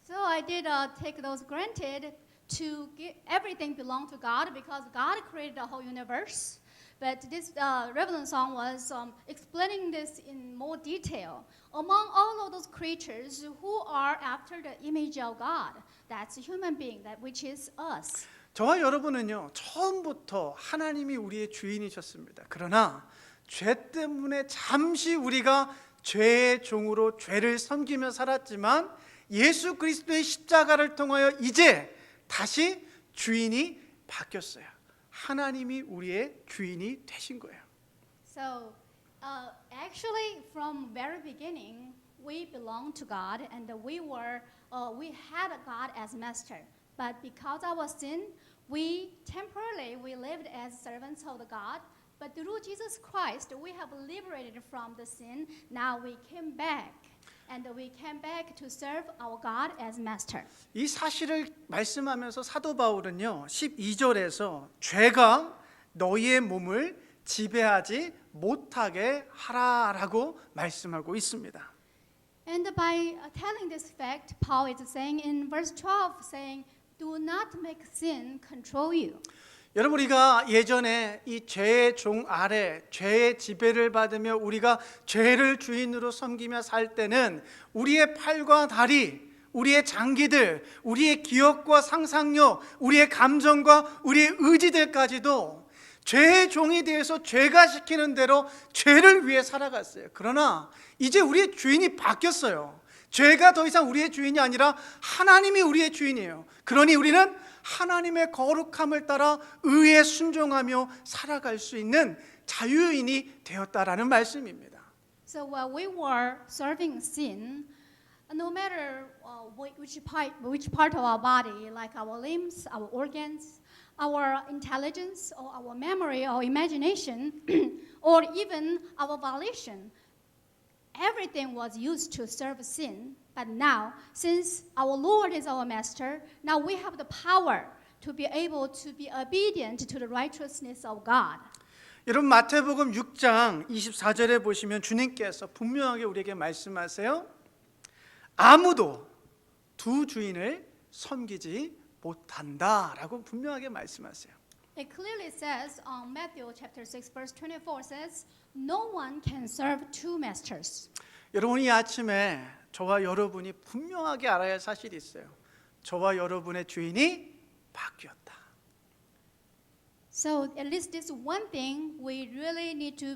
Speaker 5: So I did take those granted to everything belong to God because God created the whole universe. But this Reverend Song was explaining this in more detail. Among all of those creatures who are after the image of God, that's a human being, that which is us.
Speaker 3: 저와 여러분은요, 처음부터 하나님이 우리의 주인이셨습니다. 그러나 죄 때문에 잠시 우리가 죄의 종으로 죄를 섬기며 살았지만 예수 그리스도의 십자가를 통하여 이제 다시 주인이 바뀌었어요. 하나님이 우리의 주인이 되신 거예요.
Speaker 5: So actually from very beginning we belonged to God and we had God as master. But because of our sin, we lived as servants of the God. But through Jesus Christ, we have liberated from the sin. Now we came back, and we came back to serve our God as master.
Speaker 3: 이 사실을 말씀하면서 사도 바울은요, 12절에서 죄가 너희의 몸을 지배하지 못하게 하라라고 말씀하고 있습니다.
Speaker 5: And by telling this fact, Paul is saying in verse 12, saying, "Do not make sin control you."
Speaker 3: 여러분 우리가 예전에 이 죄의 종 아래 죄의 지배를 받으며 우리가 죄를 주인으로 섬기며 살 때는 우리의 팔과 다리, 우리의 장기들, 우리의 기억과 상상력, 우리의 감정과 우리의 의지들까지도 죄의 종이 되어서 죄가 시키는 대로 죄를 위해 살아갔어요. 그러나 이제 우리의 주인이 바뀌었어요. 죄가 더 이상 우리의 주인이 아니라 하나님이 우리의 주인이에요. 그러니 우리는 하나님의 거룩함을 따라 의에 순종하며 살아갈 수 있는 자유인이 되었다라는 말씀입니다.
Speaker 5: So while we were serving sin, no matter which part of our body, like our limbs, our organs, our intelligence, or our memory or imagination, or even our volition, everything was used to serve sin. But now, since our Lord is our master, now we have the power to be able to be obedient to the righteousness of God.
Speaker 3: 여러분 마태복음 6장 24절에 보시면 주님께서 분명하게 우리에게 말씀하세요. 아무도 두 주인을 섬기지 못한다라고 분명하게 말씀하세요.
Speaker 5: It clearly says on Matthew chapter 6 verse 24 says, no one can serve two masters.
Speaker 3: 여러분 이 아침에 저와 여러분이 분명하게 알아야 할 사실이 있어요. 저와 여러분의 주인이 바뀌었다.
Speaker 5: So at least this one thing we really need to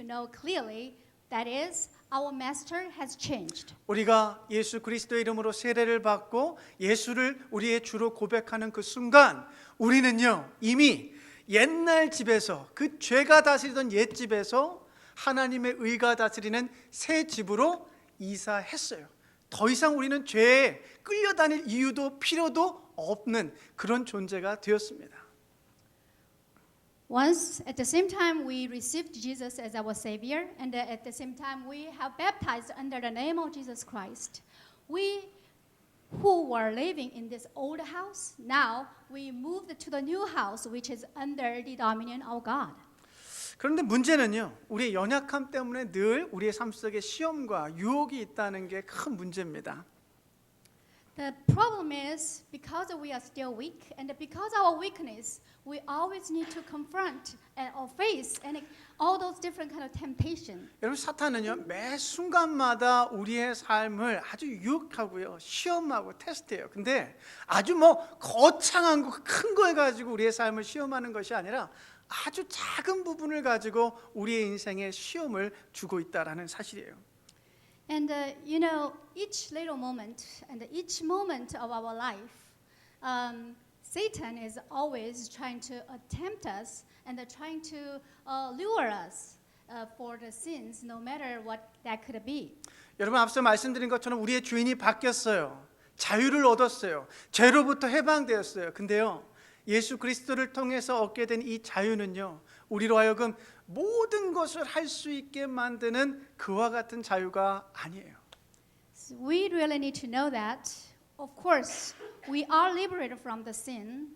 Speaker 5: know clearly. That is, our master has changed.
Speaker 3: 우리가 예수 그리스도의 이름으로 세례를 받고 예수를 우리의 주로 고백하는 그 순간 우리는요 이미 옛날 집에서 그 죄가 다스리던 옛 집에서 하나님의 의가 다스리는 새 집으로 이사했어요. 더 이상 우리는 죄에 끌려다닐 이유도 필요도 없는 그런 존재가 되었습니다.
Speaker 5: Once, at the same time, we received Jesus as our Savior, and at the same time, we have baptized under the name of Jesus Christ. We who were living in this old house, now we moved to the new house, which is under the dominion of God.
Speaker 3: 그런데 문제는요, 우리의 연약함 때문에 늘 우리의 삶 속에 시험과 유혹이 있다는 게 큰 문제입니다.
Speaker 5: The problem is because we are still weak, and because our weakness, we always need to confront or face all those different kind of temptation.
Speaker 3: 여러분 사탄은요 매 순간마다 우리의 삶을 아주 유혹하고요, 시험하고 테스트해요. 근데 아주 거창한 거, 큰 거 가지고 우리의 삶을 시험하는 것이 아니라 아주 작은 부분을 가지고 우리의 인생에 시험을 주고 있다라는 사실이에요.
Speaker 5: And each little moment and each moment of our life, Satan is always trying to tempt us and trying to lure us for the sins, no matter what that could be.
Speaker 3: 여러분 앞서 말씀드린 것처럼 우리의 주인이 바뀌었어요. 자유를 얻었어요. 죄로부터 해방되었어요. 근데요, 예수 그리스도를 통해서 얻게 된 이 자유는요, 우리로 하여금 모든 것을 할 수 있게 만드는 그와 같은 자유가 아니에요.
Speaker 5: So we really need to know that, of course, we are liberated from the sin,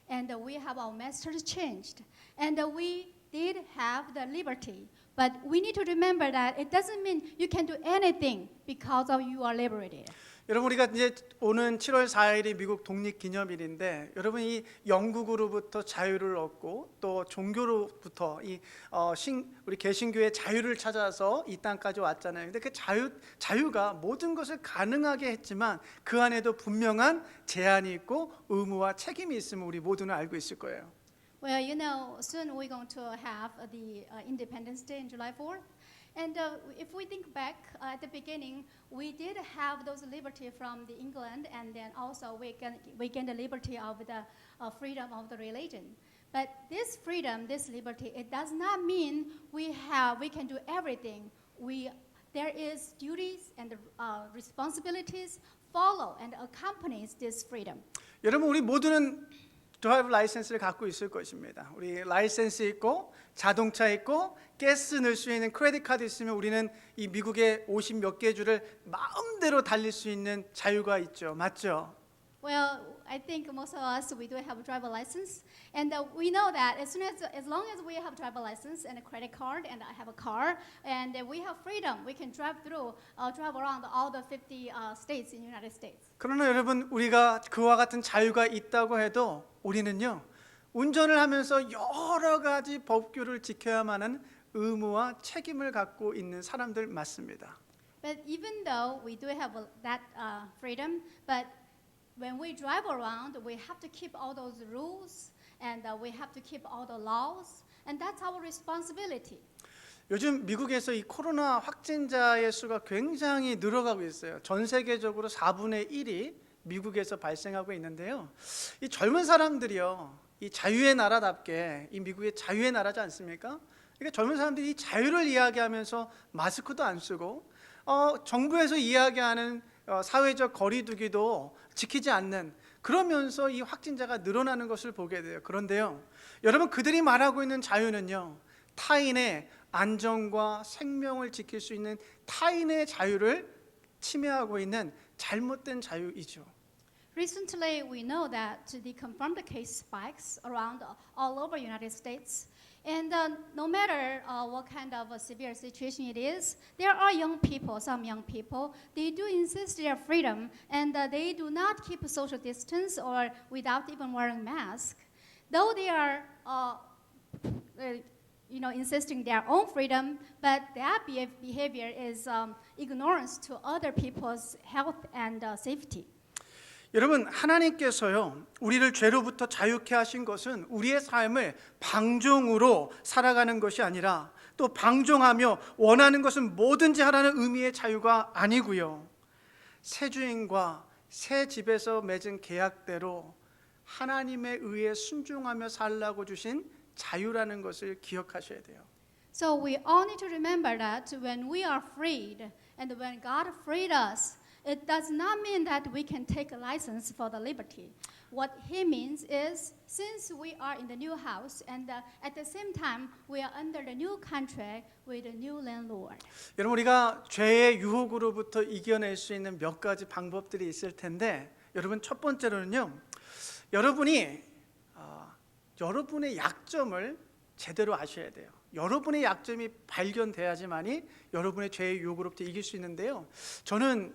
Speaker 5: and we have our masters changed, and we did have the liberty. But we need to remember that it doesn't mean you can do anything because of you are liberated.
Speaker 3: 여러분 우리가 이제 오는 7월 4일이 미국 독립기념일인데 여러분 이 영국으로부터 자유를 얻고 또 종교로부터 우리 개신교의 자유를 찾아서 이 땅까지 왔잖아요. 근데 그 자유가 모든 것을 가능하게 했지만 그 안에도 분명한 제한이 있고 의무와 책임이 있음을 우리 모두는 알고 있을 거예요.
Speaker 5: Well, soon we're going to have the Independence Day on July 4th. And if we think back at the beginning, we did have those liberty from the England, and then also we gained the liberty of the freedom of the religion. But this freedom, this liberty, it does not mean we can do everything. There is duties and responsibilities follow and accompanies this freedom.
Speaker 3: 여러분 우리 모두는 드라이브 라이센스를 갖고 있을 것입니다. 우리 라이센스 있고 자동차 있고 가스 넣을 수 있는 크레딧 카드 있으면 우리는 이 미국의 50 몇 개 주를 마음대로 달릴 수 있는 자유가 있죠. 맞죠?
Speaker 5: Well, I think most of us, we do have a driver license, and we know that as long as we have a driver license and a credit card, and I have a car, and we have freedom, we can drive around all the 50 states in the United States.
Speaker 3: 그러나 여러분 우리가 그와 같은 자유가 있다고 해도 우리는요 운전을 하면서 여러 가지 법규를 지켜야만 하는 의무와 책임을 갖고 있는 사람들 맞습니다.
Speaker 5: But even though we do have that freedom, but when we drive around, we have to keep all those rules and we have to keep all the laws, and that's our responsibility.
Speaker 3: 요즘 미국에서 이 코로나 확진자의 수가 굉장히 늘어가고 있어요. 전 세계적으로 4분의 1이 미국에서 발생하고 있는데요. 이 젊은 사람들이요, 이 자유의 나라답게 이 미국의 자유의 나라지 않습니까? 그러니까 젊은 사람들이 이 자유를 이야기하면서 마스크도 안 쓰고 정부에서 이야기하는 사회적 거리두기도 지키지 않는, 그러면서 이 확진자가 늘어나는 것을 보게 돼요. 그런데요, 여러분, 그들이 말하고 있는 자유는요, 타인의 안전과 생명을 지킬 수 있는 타인의 자유를 침해하고 있는 잘못된 자유이죠.
Speaker 5: Recently, we know that the confirmed case spikes around all over United States. And no matter what kind of a severe situation it is, there are young people, some young people, they do insist their freedom, and they do not keep social distance or without even wearing mask. Though they are insisting their own freedom, but that behavior is ignorance to other people's health and safety.
Speaker 3: 여러분, 하나님께서요, 우리를 죄로부터 자유케 하신 것은 우리의 삶을 방종으로 살아가는 것이 아니라, 또 방종하며 원하는 것은 뭐든지 하라는 의미의 자유가 아니고요, 새 주인과 새 집에서 맺은 계약대로 하나님에 의해 순종하며 살라고 주신 자유라는 것을 기억하셔야 돼요.
Speaker 5: So we all need to remember that when we are freed and when God freed us, it does not mean that we can take a license for the liberty. What he means is, since we are in the new house and at the same time we are under the new contract with the new landlord.
Speaker 3: 여러분, 우리가 죄의 유혹으로부터 이겨낼 수 있는 몇 가지 방법들이 있을 텐데, 여러분, 첫 번째로는요, 여러분이 여러분의 약점을 제대로 아셔야 돼요. 여러분의 약점이 발견돼야지만이 여러분의 죄의 유혹으로부터 이길 수 있는데요. 저는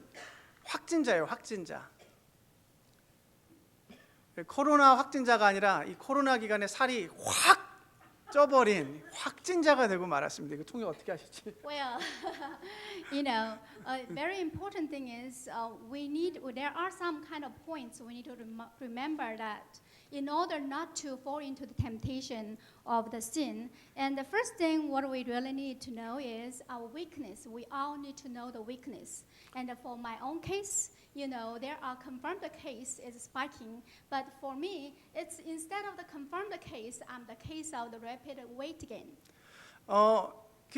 Speaker 3: 확진자예요, 확진자. 코로나 확진자가 아니라 이 코로나 기간에 살이 확 쪄버린 확진자가 되고 말았습니다. 이거 통역 어떻게 하시지?
Speaker 5: Well, a very important thing is there are some kind of points we need to remember that in order not to fall into the temptation of the sin. And the first thing what we really need to know is our weakness. We all need to know the weakness. And for my own case, there are confirmed case is spiking, but for me, it's instead of the confirmed case, I'm the case of the rapid weight gain.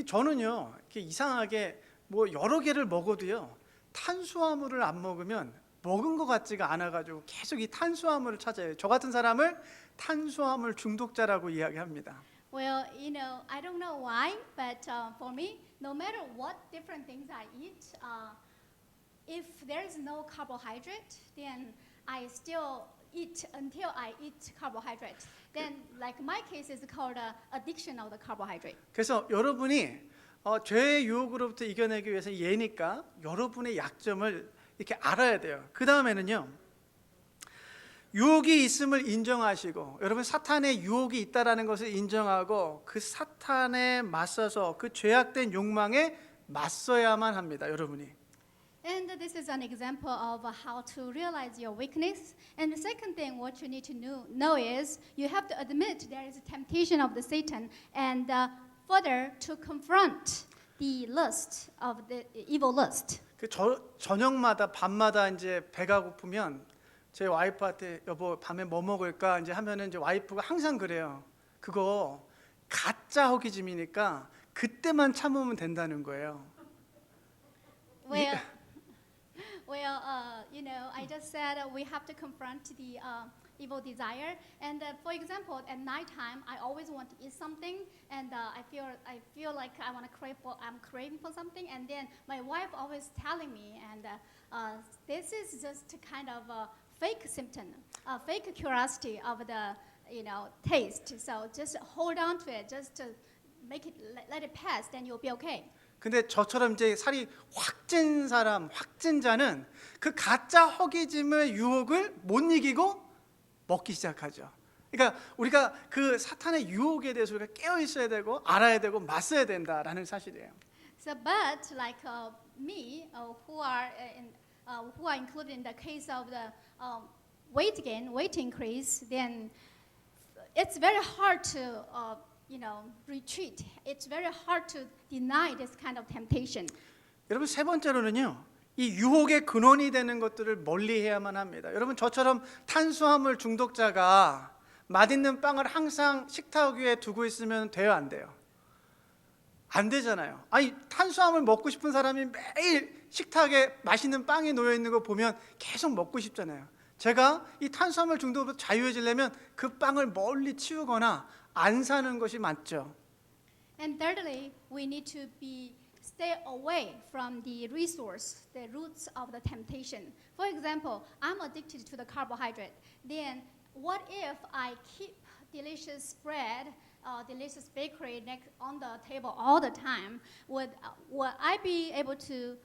Speaker 3: 저는요, 이상하게 뭐 여러 개를 먹어도요, 탄수화물을 안 먹으면 먹은 것 같지가 않아가지고 계속 이 탄수화물을 찾아요. 저 같은 사람을 탄수화물 중독자라고 이야기합니다.
Speaker 5: Well, I don't know why, but for me, no matter what different things I eat, if there is no carbohydrate, then I still eat until I eat carbohydrate. Then, like my case is called addiction of the carbohydrate.
Speaker 3: 그래서 여러분이 죄의 유혹으로부터 이겨내기 위해서 예니까 여러분의 약점을 이렇게 알아야 돼요. 그 다음에는요, 유혹이 있음을 인정하시고, 여러분 사탄의 유혹이 있다라는 것을 인정하고 그 사탄에 맞서서 그 죄악된 욕망에 맞서야만 합니다. 여러분이.
Speaker 5: And this is an example of how to realize your weakness. And the second thing what you need to know is you have to admit there is a temptation of the Satan and further to confront the lust of the evil lust.
Speaker 3: 저녁마다 밤마다 이제 배가 고프면 제 와이프한테 여보 밤에 뭐 먹을까 이제 하면은 이제 와이프가 항상 그래요. 그거 가짜 허기짐이니까 그때만 참으면 된다는 거예요.
Speaker 5: Well, I just said we have to confront the evil desire. And for example, at nighttime, I always want to eat something, and I feel like I'm craving for something, and then my wife always telling me, and this is just a kind of a fake symptom, a fake curiosity of the taste. So just hold on to it, just to let it pass, then you'll be okay.
Speaker 3: 근데 저처럼 이제 살이 확진 사람, 확진자는 그 가짜 허기짐의 유혹을 못 이기고 먹기 시작하죠. 그러니까 우리가 그 사탄의 유혹에 대해서 우리가 깨어 있어야 되고 알아야 되고 맞서야 된다라는 사실이에요.
Speaker 5: So, but like me, who are included in the case of the weight gain, weight increase, then it's very hard to, retreat. It's very hard to deny this kind of temptation.
Speaker 3: 여러분 세 번째로는요. 이 유혹의 근원이 되는 것들을 멀리해야만 합니다. 여러분 저처럼 탄수화물 중독자가 맛있는 빵을 항상 식탁 위에 두고 있으면 돼요, 안 돼요? 안 되잖아요. 아니 탄수화물 먹고 싶은 사람이 매일 식탁에 맛있는 빵이 놓여 있는 거 보면 계속 먹고 싶잖아요. 제가 이 탄수화물 중독으로 자유해지려면 그 빵을 멀리 치우거나 안 사는 것이 맞죠.
Speaker 5: And thirdly, we need to stay away from the resource, the roots of the temptation. For example, I'm addicted to the carbohydrate. Then what if I keep delicious bread, delicious bakery on the table all the time? Would I be able to,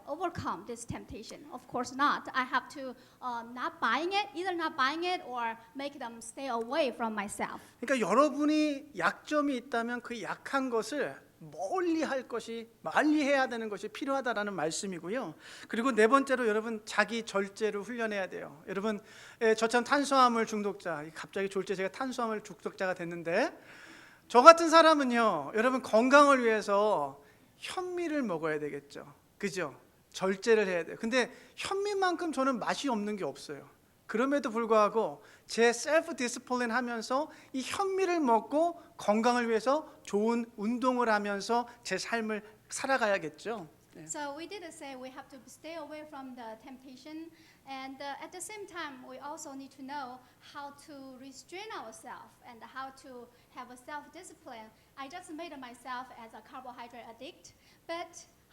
Speaker 5: overcome this temptation? Of course not. I have to either not buying it or make them stay away from myself.
Speaker 3: 그러니까 여러분이 약점이 있다면 그 약한 것을 멀리해야 되는 것이 필요하다라는 말씀이고요. 그리고 네 번째로 여러분 자기 절제를 훈련해야 돼요. 여러분 저처럼 탄수화물 중독자, 갑자기 졸제 제가 탄수화물 중독자가 됐는데 저 같은 사람은요. 여러분 건강을 위해서 현미를 먹어야 되겠죠. 그죠? 절제를 해야 돼요. 근데 현미만큼 저는 맛이 없는 게 없어요. 그럼에도 불구하고 제 셀프 디스플레인 하면서 이 현미를 먹고 건강을 위해서 좋은 운동을 하면서 제 삶을 살아가야겠죠.
Speaker 5: So we did say we have to stay away from the temptation, and at the same time, we also need to know how to restrain ourselves and how to have a self-discipline. I just made myself as a carbohydrate addict, but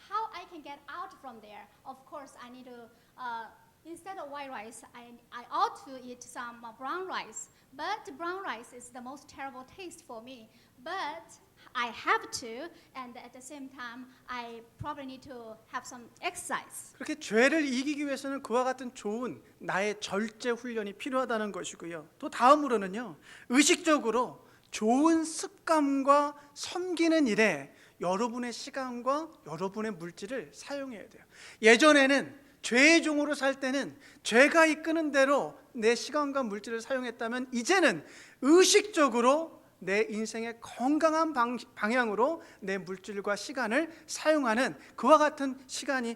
Speaker 5: how I can get out from there? Of course, I need to. Instead of white rice, I ought to eat some brown rice. But brown rice is the most terrible taste for me. But I have to, and at the same time, I probably need to have some exercise.
Speaker 3: 그렇게 죄를 이기기 위해서는 그와 같은 좋은 나의 절제 훈련이 필요하다는 것이고요. 또 다음으로는요. 의식적으로 좋은 습관과 섬기는 일에 여러분의 시간과 여러분의 물질을 사용해야 돼요. 예전에는 죄의 종으로 살 때는 죄가 이끄는 대로 내 시간과 물질을 사용했다면 이제는 의식적으로 내 인생의 건강한 방향으로 내 물질과 시간을 사용하는 그와 같은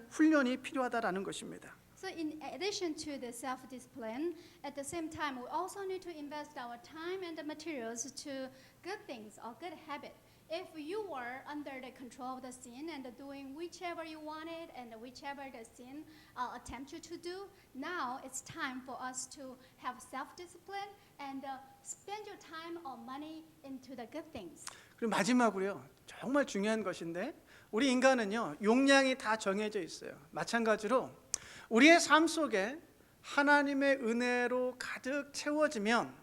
Speaker 3: 훈련이 필요하다라는 것입니다.
Speaker 5: So in addition to the self-discipline, at the same time, we also need to invest our time and the materials to good things or good habit. If you were under the control of the sin and doing whichever you wanted and whichever the sin attempt you to do, now it's time for us to have self-discipline and spend your time or money into the good things.
Speaker 3: 그리고 마지막으로요. 정말 중요한 것인데 우리 인간은요. 용량이 다 정해져 있어요. 마찬가지로 우리의 삶 속에 하나님의 은혜로 가득 채워지면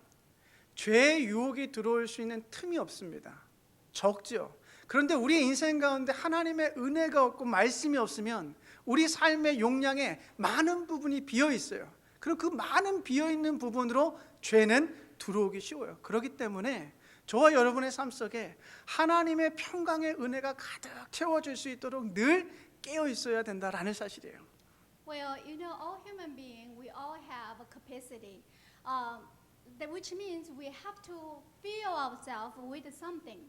Speaker 3: 죄의 유혹이 들어올 수 있는 틈이 없습니다. 적죠. 그런데 우리 인생 가운데 하나님의 은혜가 없고 말씀이 없으면 우리 삶의 용량에 많은 부분이 비어 있어요. 그럼 그 많은 비어 있는 부분으로 죄는 들어오기 쉬워요. 그렇기 때문에 저와 여러분의 삶 속에 하나님의 평강의 은혜가 가득 채워질 수 있도록 늘 깨어 있어야 된다라는 사실이에요.
Speaker 5: Well, all human beings, we all have a capacity, which means we have to fill ourselves with something.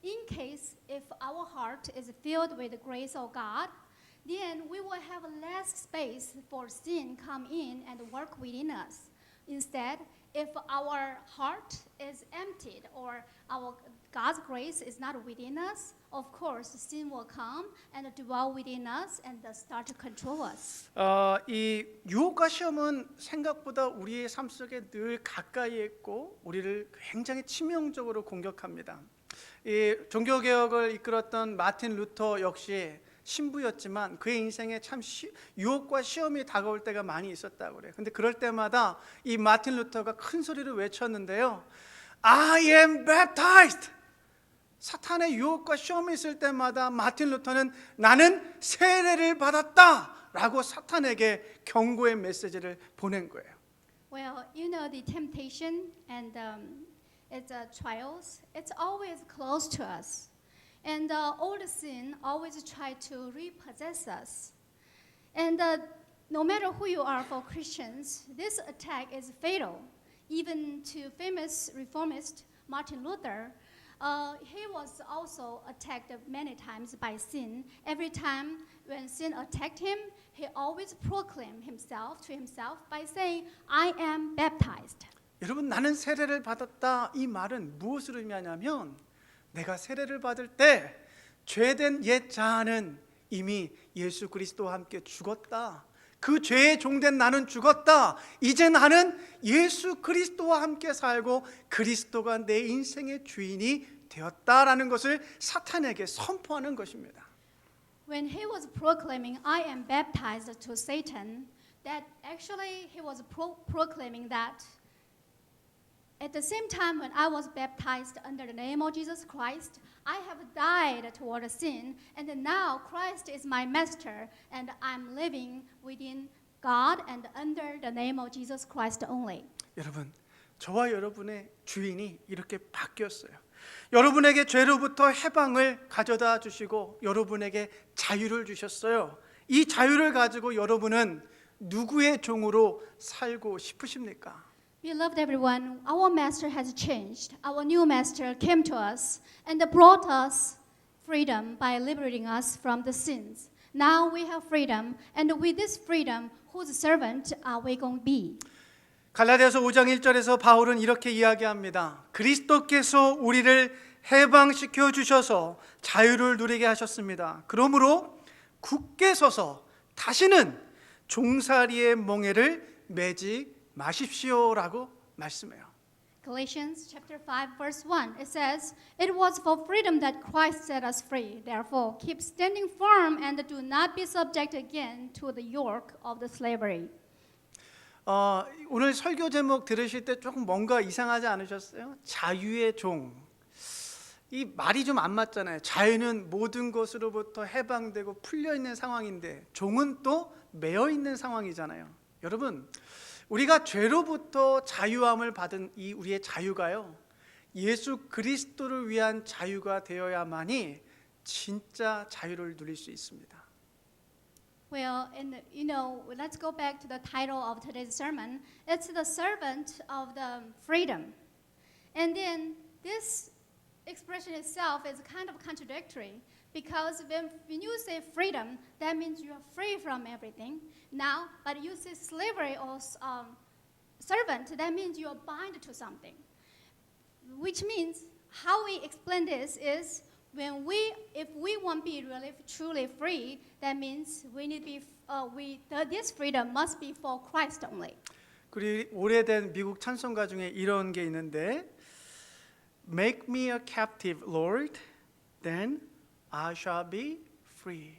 Speaker 5: In case if our heart is filled with the grace of God, then we will have less space for sin come in and work within us. Instead, if our heart is emptied or God's grace is not within us, of course, sin will come and dwell within us and start to control us.
Speaker 3: 이 유혹과 시험은 생각보다 우리의 삶 속에 늘 가까이에 있고 우리를 굉장히 치명적으로 공격합니다. 이 종교개혁을 이끌었던 마틴 루터 역시 신부였지만 그의 인생에 참 유혹과 시험이 다가올 때가 많이 있었다고 그래요. 근데 그럴 때마다 이 마틴 루터가 큰 소리로 외쳤는데요. I am baptized. 사탄의 유혹과 시험이 있을 때마다 마틴 루터는 나는 세례를 받았다라고 사탄에게 경고의 메시지를 보낸 거예요.
Speaker 5: Well, the temptation and its trials, it's always close to us. And old sin always try to repossess us. And no matter who you are for Christians, this attack is fatal. Even to famous reformist Martin Luther, he was also attacked many times by sin. Every time when sin attacked him, he always proclaimed himself to himself by saying, I am baptized.
Speaker 3: 여러분, 나는 세례를 받았다, 이 말은 무엇을 의미하냐면 내가 세례를 받을 때 죄된 옛 자아는 이미 예수 그리스도와 함께 죽었다. 그 죄에 종된 나는 죽었다. 이제 나는 예수 그리스도와 함께 살고 그리스도가 내 인생의 주인이 되었다라는 것을 사탄에게 선포하는 것입니다.
Speaker 5: When he was proclaiming, I am baptized to Satan, that actually he was proclaiming that at the same time when I was baptized under the name of Jesus Christ, I have died toward sin, and now Christ is my master, and I'm living within God and under the name of Jesus Christ only.
Speaker 3: 여러분, 저와 여러분의 주인이 이렇게 바뀌었어요. 여러분에게 죄로부터 해방을 가져다 주시고 여러분에게 자유를 주셨어요. 이 자유를 가지고 여러분은 누구의 종으로 살고 싶으십니까?
Speaker 5: Beloved everyone, our master has changed. Our new master came to us and brought us freedom by liberating us from the sins. Now we have freedom, and with this freedom, whose servant are we going to be?
Speaker 3: 갈라디아서 5장 1절에서 바울은 이렇게 이야기합니다. 그리스도께서 우리를 해방시켜 주셔서 자유를 누리게 하셨습니다. 그러므로 굳게 서서 다시는 종살이의 멍에를 매지 마십시오라고 말씀해요.
Speaker 5: Galatians chapter 5 verse 1, it says, It was for freedom that Christ set us free. Therefore, keep standing firm and do not be subject again to the yoke of the slavery.
Speaker 3: 오늘 설교 제목 들으실 때 조금 뭔가 이상하지 않으셨어요? 자유의 종. 이 말이 좀 안 맞잖아요. 자유는 모든 것으로부터 해방되고 풀려 있는 상황인데 종은 또 매여 있는 상황이잖아요. 여러분, 우리가 죄로부터 자유함을 받은 이 우리의 자유가요, 예수 그리스도를 위한 자유가 되어야만이 진짜 자유를 누릴 수 있습니다.
Speaker 5: Well, let's go back to the title of today's sermon. It's the servant of the freedom. And then this expression itself is kind of contradictory because when you say freedom, that means you are free from everything. Now, but you say slavery or servant, that means you are bound to something. Which means how we explain this is if we want to be really truly free, that means we need to be this freedom must be for Christ only.
Speaker 3: 그리고 오래된 미국 찬송가 중에 이런 게 있는데, Make me a captive, Lord, then I shall be free.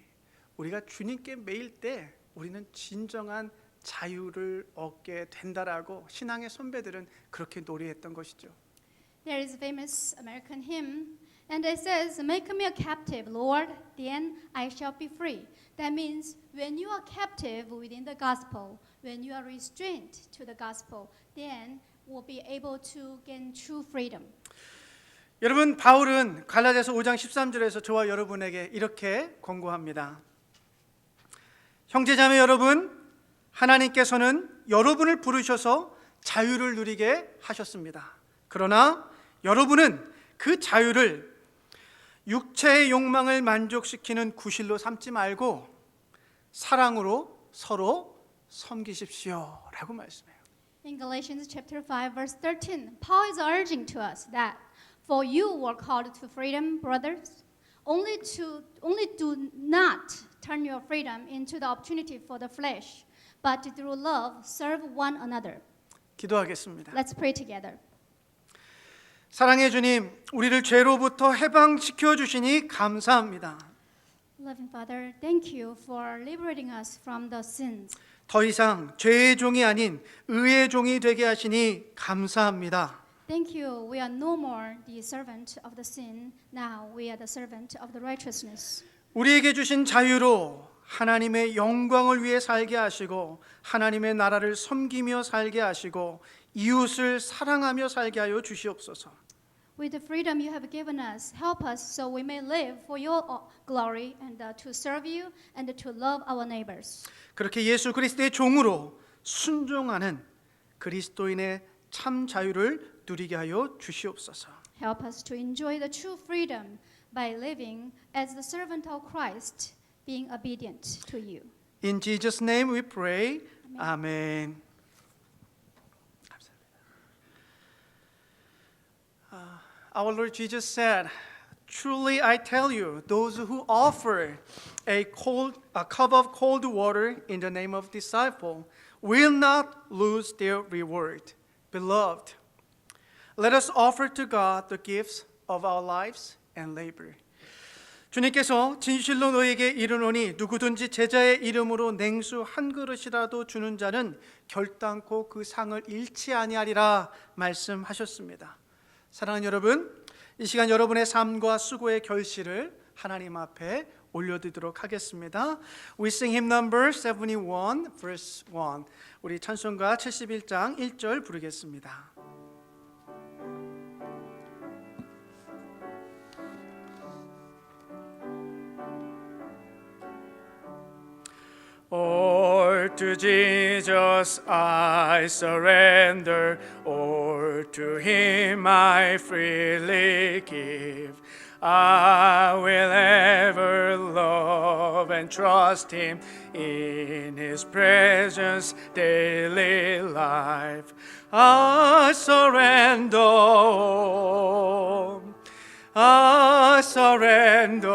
Speaker 3: 우리가 주님께 매일 때 우리는 진정한 자유를 얻게 된다라고 신앙의 선배들은 그렇게 노래했던 것이죠.
Speaker 5: There is a famous American hymn, and it says, Make me a captive, Lord, then I shall be free. That means when you are captive within the gospel, when you are restrained to the gospel, then we'll be able to gain true freedom.
Speaker 3: 여러분, 바울은 갈라디아서 5장 13절에서 저와 여러분에게 이렇게 권고합니다. 형제자매 여러분, 하나님께서는 여러분을 부르셔서 자유를 누리게 하셨습니다. 그러나 여러분은 그 자유를 육체의 욕망을 만족시키는 구실로 삼지 말고 사랑으로 서로 섬기십시오 라고 말씀해요.
Speaker 5: In Galatians chapter 5, verse 13, Paul is urging to us that for you were called to freedom, brothers, only do not turn your freedom into the opportunity for the flesh, but through love serve one another.
Speaker 3: 기도하겠습니다.
Speaker 5: Let's pray together.
Speaker 3: 사랑의 주님, 우리를 죄로부터 해방시켜 주시니 감사합니다.
Speaker 5: Loving Father, thank you for liberating us from the sins.
Speaker 3: 더 이상 죄의 종이 아닌 의의 종이 되게 하시니 감사합니다.
Speaker 5: Thank you. We are no more the servant of the sin. Now we are the servant of the righteousness.
Speaker 3: 우리에게 주신 자유로 하나님의 영광을 위해 살게 하시고 하나님의 나라를 섬기며 살게 하시고 이웃을 사랑하며 살게 하여 주시옵소서.
Speaker 5: With the freedom you have given us, help us so we may live for your glory and to serve you and to love our neighbors.
Speaker 3: 그렇게 예수 그리스도의 종으로 순종하는 그리스도인의 참 자유를 누리게 하여 주시옵소서.
Speaker 5: Help us to enjoy the true freedom by living as the servant of Christ, being obedient to you.
Speaker 3: In Jesus' name we pray. Amen. Our Lord Jesus said, "Truly I tell you, those who offer a cup of cold water in the name of disciple will not lose their reward." Beloved, let us offer to God the gifts of our lives and labor. 주님께서 진실로 너에게 이르노니 누구든지 제자의 이름으로 냉수 한 그릇이라도 주는 자는 결단코 그 상을 잃지 아니하리라 말씀하셨습니다. 사랑하는 여러분, 이 시간 여러분의 삶과 수고의 결실을 하나님 앞에 올려드리도록 하겠습니다. We sing hymn number 71, verse 1. 우리 찬송가 71장 1절 부르겠습니다. All to Jesus I surrender, all to Him I freely give. I will ever love and trust Him in His presence daily life. I surrender all. I surrender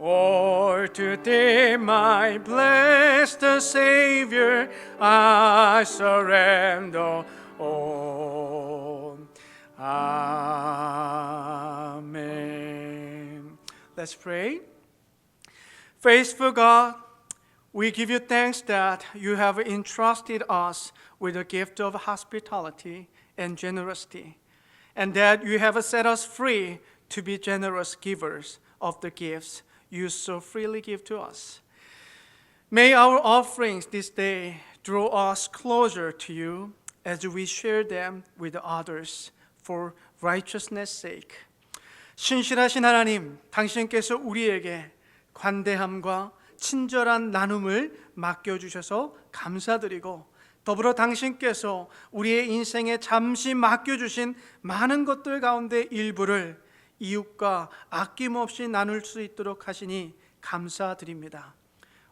Speaker 3: all to Thee, my blessed Savior. I surrender all. Amen. Let's pray. Faithful God, we give you thanks that you have entrusted us with the gift of hospitality and generosity, and that you have set us free to be generous givers of the gifts you so freely give to us. May our offerings this day draw us closer to you as we share them with others for righteousness' sake. 신실하신 하나님, 당신께서 우리에게 관대함과 친절한 나눔을 맡겨주셔서 감사드리고, 더불어 당신께서 우리의 인생에 잠시 맡겨주신 많은 것들 가운데 일부를 이웃과 아낌없이 나눌 수 있도록 하시니 감사드립니다.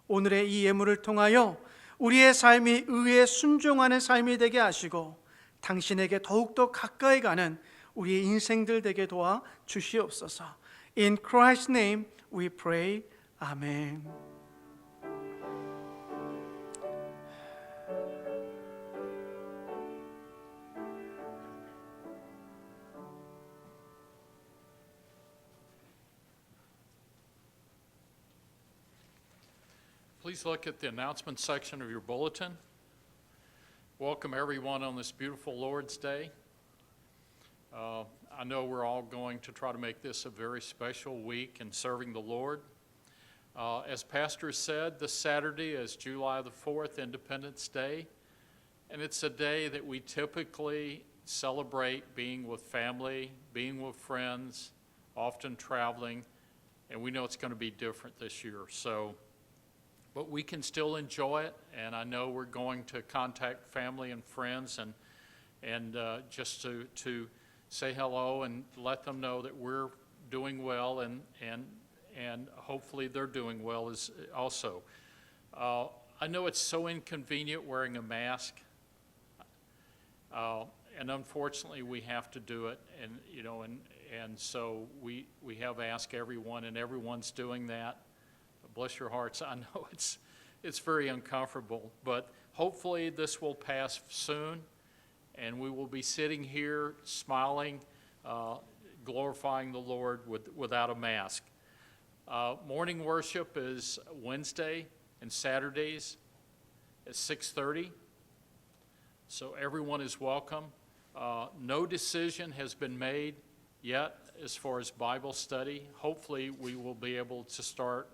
Speaker 3: 오늘의 이 예물을 통하여 우리의 삶이 의에 순종하는 삶이 되게 하시고 당신에게 더욱더 가까이 가는 우리의 인생들 되게 도와 주시옵소서. In Christ's name we pray. Amen.
Speaker 1: Please look at the announcement section of your bulletin. Welcome everyone on this beautiful Lord's Day. I know we're all going to try to make this a very special week in serving the Lord. As Pastor said, this Saturday is July the 4th, Independence Day, and it's a day that we typically celebrate being with family, being with friends, often traveling, and we know it's going to be different this year. But we can still enjoy it, and I know we're going to contact family and friends and just to say hello and let them know that we're doing well, and hopefully they're doing well as also. I know it's so inconvenient wearing a mask, and unfortunately we have to do it, and so we have asked everyone, and everyone's doing that. Bless your hearts. I know it's very uncomfortable, but hopefully this will pass soon, and we will be sitting here smiling, glorifying the Lord without a mask. Morning worship is Wednesday and Saturdays at 6:30, so everyone is welcome. No decision has been made yet as far as Bible study. Hopefully we will be able to start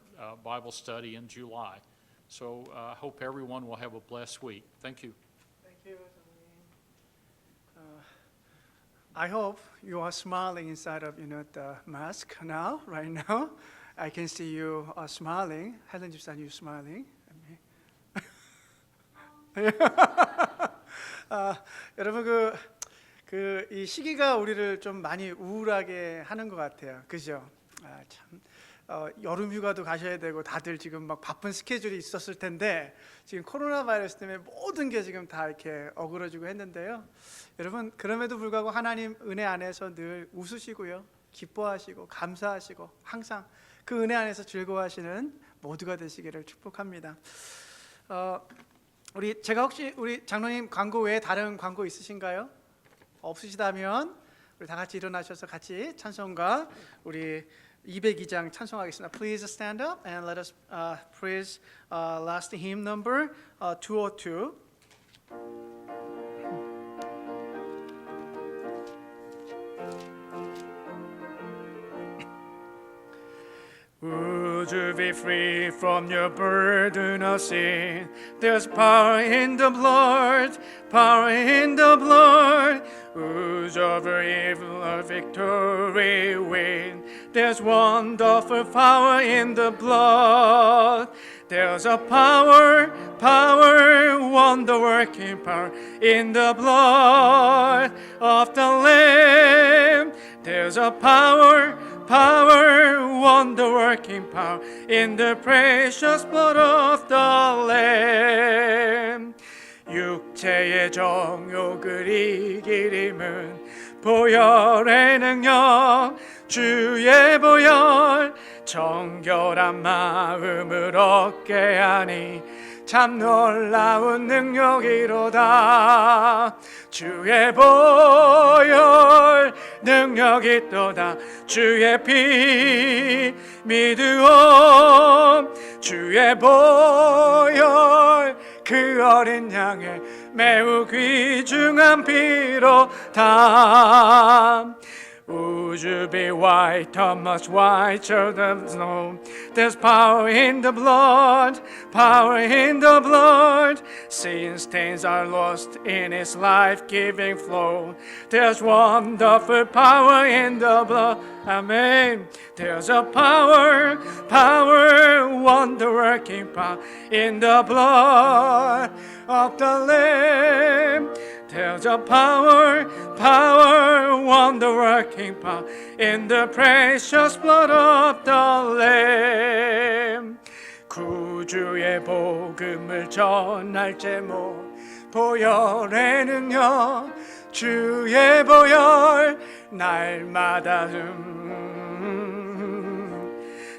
Speaker 1: Bible study in July. So I hope everyone will have a blessed week. Thank you.
Speaker 3: Thank you. I hope you are smiling inside of the mask now, right now. I can see you are smiling. 헬렌 집사님, you smiling. 여러분 이 시기가 우리를 좀 많이 우울하게 하는 것 같아요. 그죠? 참 여름 휴가도 가셔야 되고 다들 지금 막 바쁜 스케줄이 있었을 텐데 지금 코로나 바이러스 때문에 모든 게 지금 다 이렇게 어그러지고 했는데요. 여러분 그럼에도 불구하고 하나님 은혜 안에서 늘 웃으시고요, 기뻐하시고 감사하시고 항상 그 은혜 안에서 즐거워하시는 모두가 되시기를 축복합니다. 제가 혹시 우리 장로님 광고 외에 다른 광고 있으신가요? 없으시다면 우리 다 같이 일어나셔서 같이 찬송가 우리 202장 찬송하겠습니다. Please stand up and let us praise last hymn number 202. Would you be free from your burden of sin? There's power in the blood, power in the blood. Who's over evil a victory win? There's wonderful power in the blood. There's a power, wonder-working power in the blood of the Lamb. There's a power, wonder-working power in the precious blood of the Lamb. 육체의 정욕을 이길 힘은 보혈의 능력, 주의 보혈, 정결한 마음을 얻게 하니 참 놀라운 능력이로다. 주의 보혈 능력이 있도다. 주의 피 믿으오. 주의 보혈 그 어린 양의 매우 귀중한 피로다. Would you be white, much whiter than snow? There's power in the blood, power in the blood. Sin stains are lost in its life-giving flow. There's wonderful power in the blood. Amen. There's a power, wonder-working power in the blood of the Lamb. There's a power, wonder-working power in the precious blood of the Lamb. 구주의 복음을 전할 제목, 보혈의 능력, 주의 보혈 날마다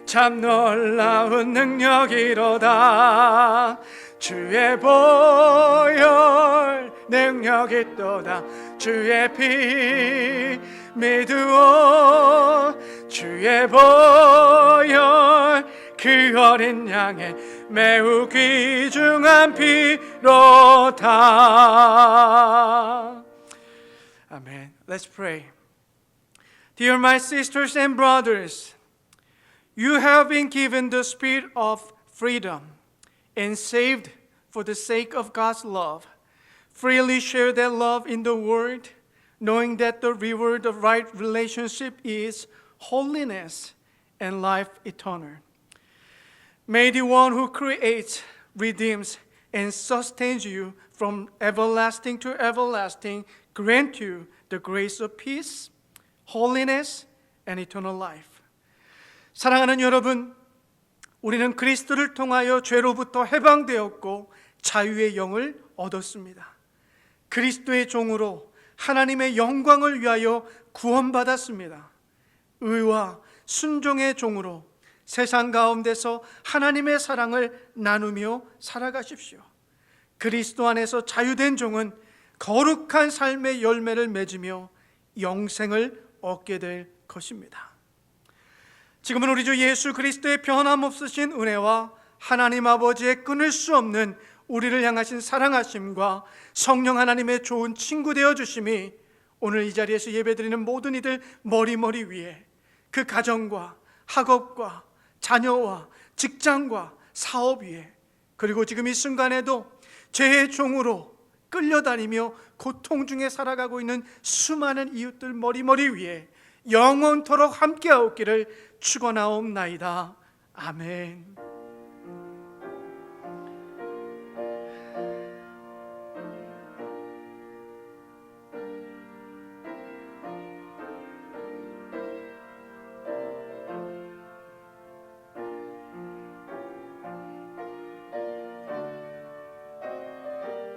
Speaker 3: 참 놀라운 능력이로다. 주의 보혈 능력이 있도다. 주의 피 믿으오. 주의 보혈 그 어린 양의 매우 귀중한 피로다. 아멘. Let's pray. Dear my sisters and brothers, you have been given the spirit of freedom and saved for the sake of God's love. Freely share that love in the world, knowing that the reward of right relationship is holiness and life eternal. May the one who creates, redeems, and sustains you from everlasting to everlasting grant you the grace of peace, holiness, and eternal life. 사랑하는 여러분, 우리는 그리스도를 통하여 죄로부터 해방되었고 자유의 영을 얻었습니다. 그리스도의 종으로 하나님의 영광을 위하여 구원받았습니다. 의와 순종의 종으로 세상 가운데서 하나님의 사랑을 나누며 살아가십시오. 그리스도 안에서 자유된 종은 거룩한 삶의 열매를 맺으며 영생을 얻게 될 것입니다. 지금은 우리 주 예수 그리스도의 변함없으신 은혜와 하나님 아버지의 끊을 수 없는 우리를 향하신 사랑하심과 성령 하나님의 좋은 친구 되어주심이 오늘 이 자리에서 예배드리는 모든 이들 머리 위에 그 가정과 학업과 자녀와 직장과 사업 위에 그리고 지금 이 순간에도 죄의 종으로 끌려다니며 고통 중에 살아가고 있는 수많은 이웃들 머리 위에 영원토록 함께하옵기를 축원하옵나이다. 아멘.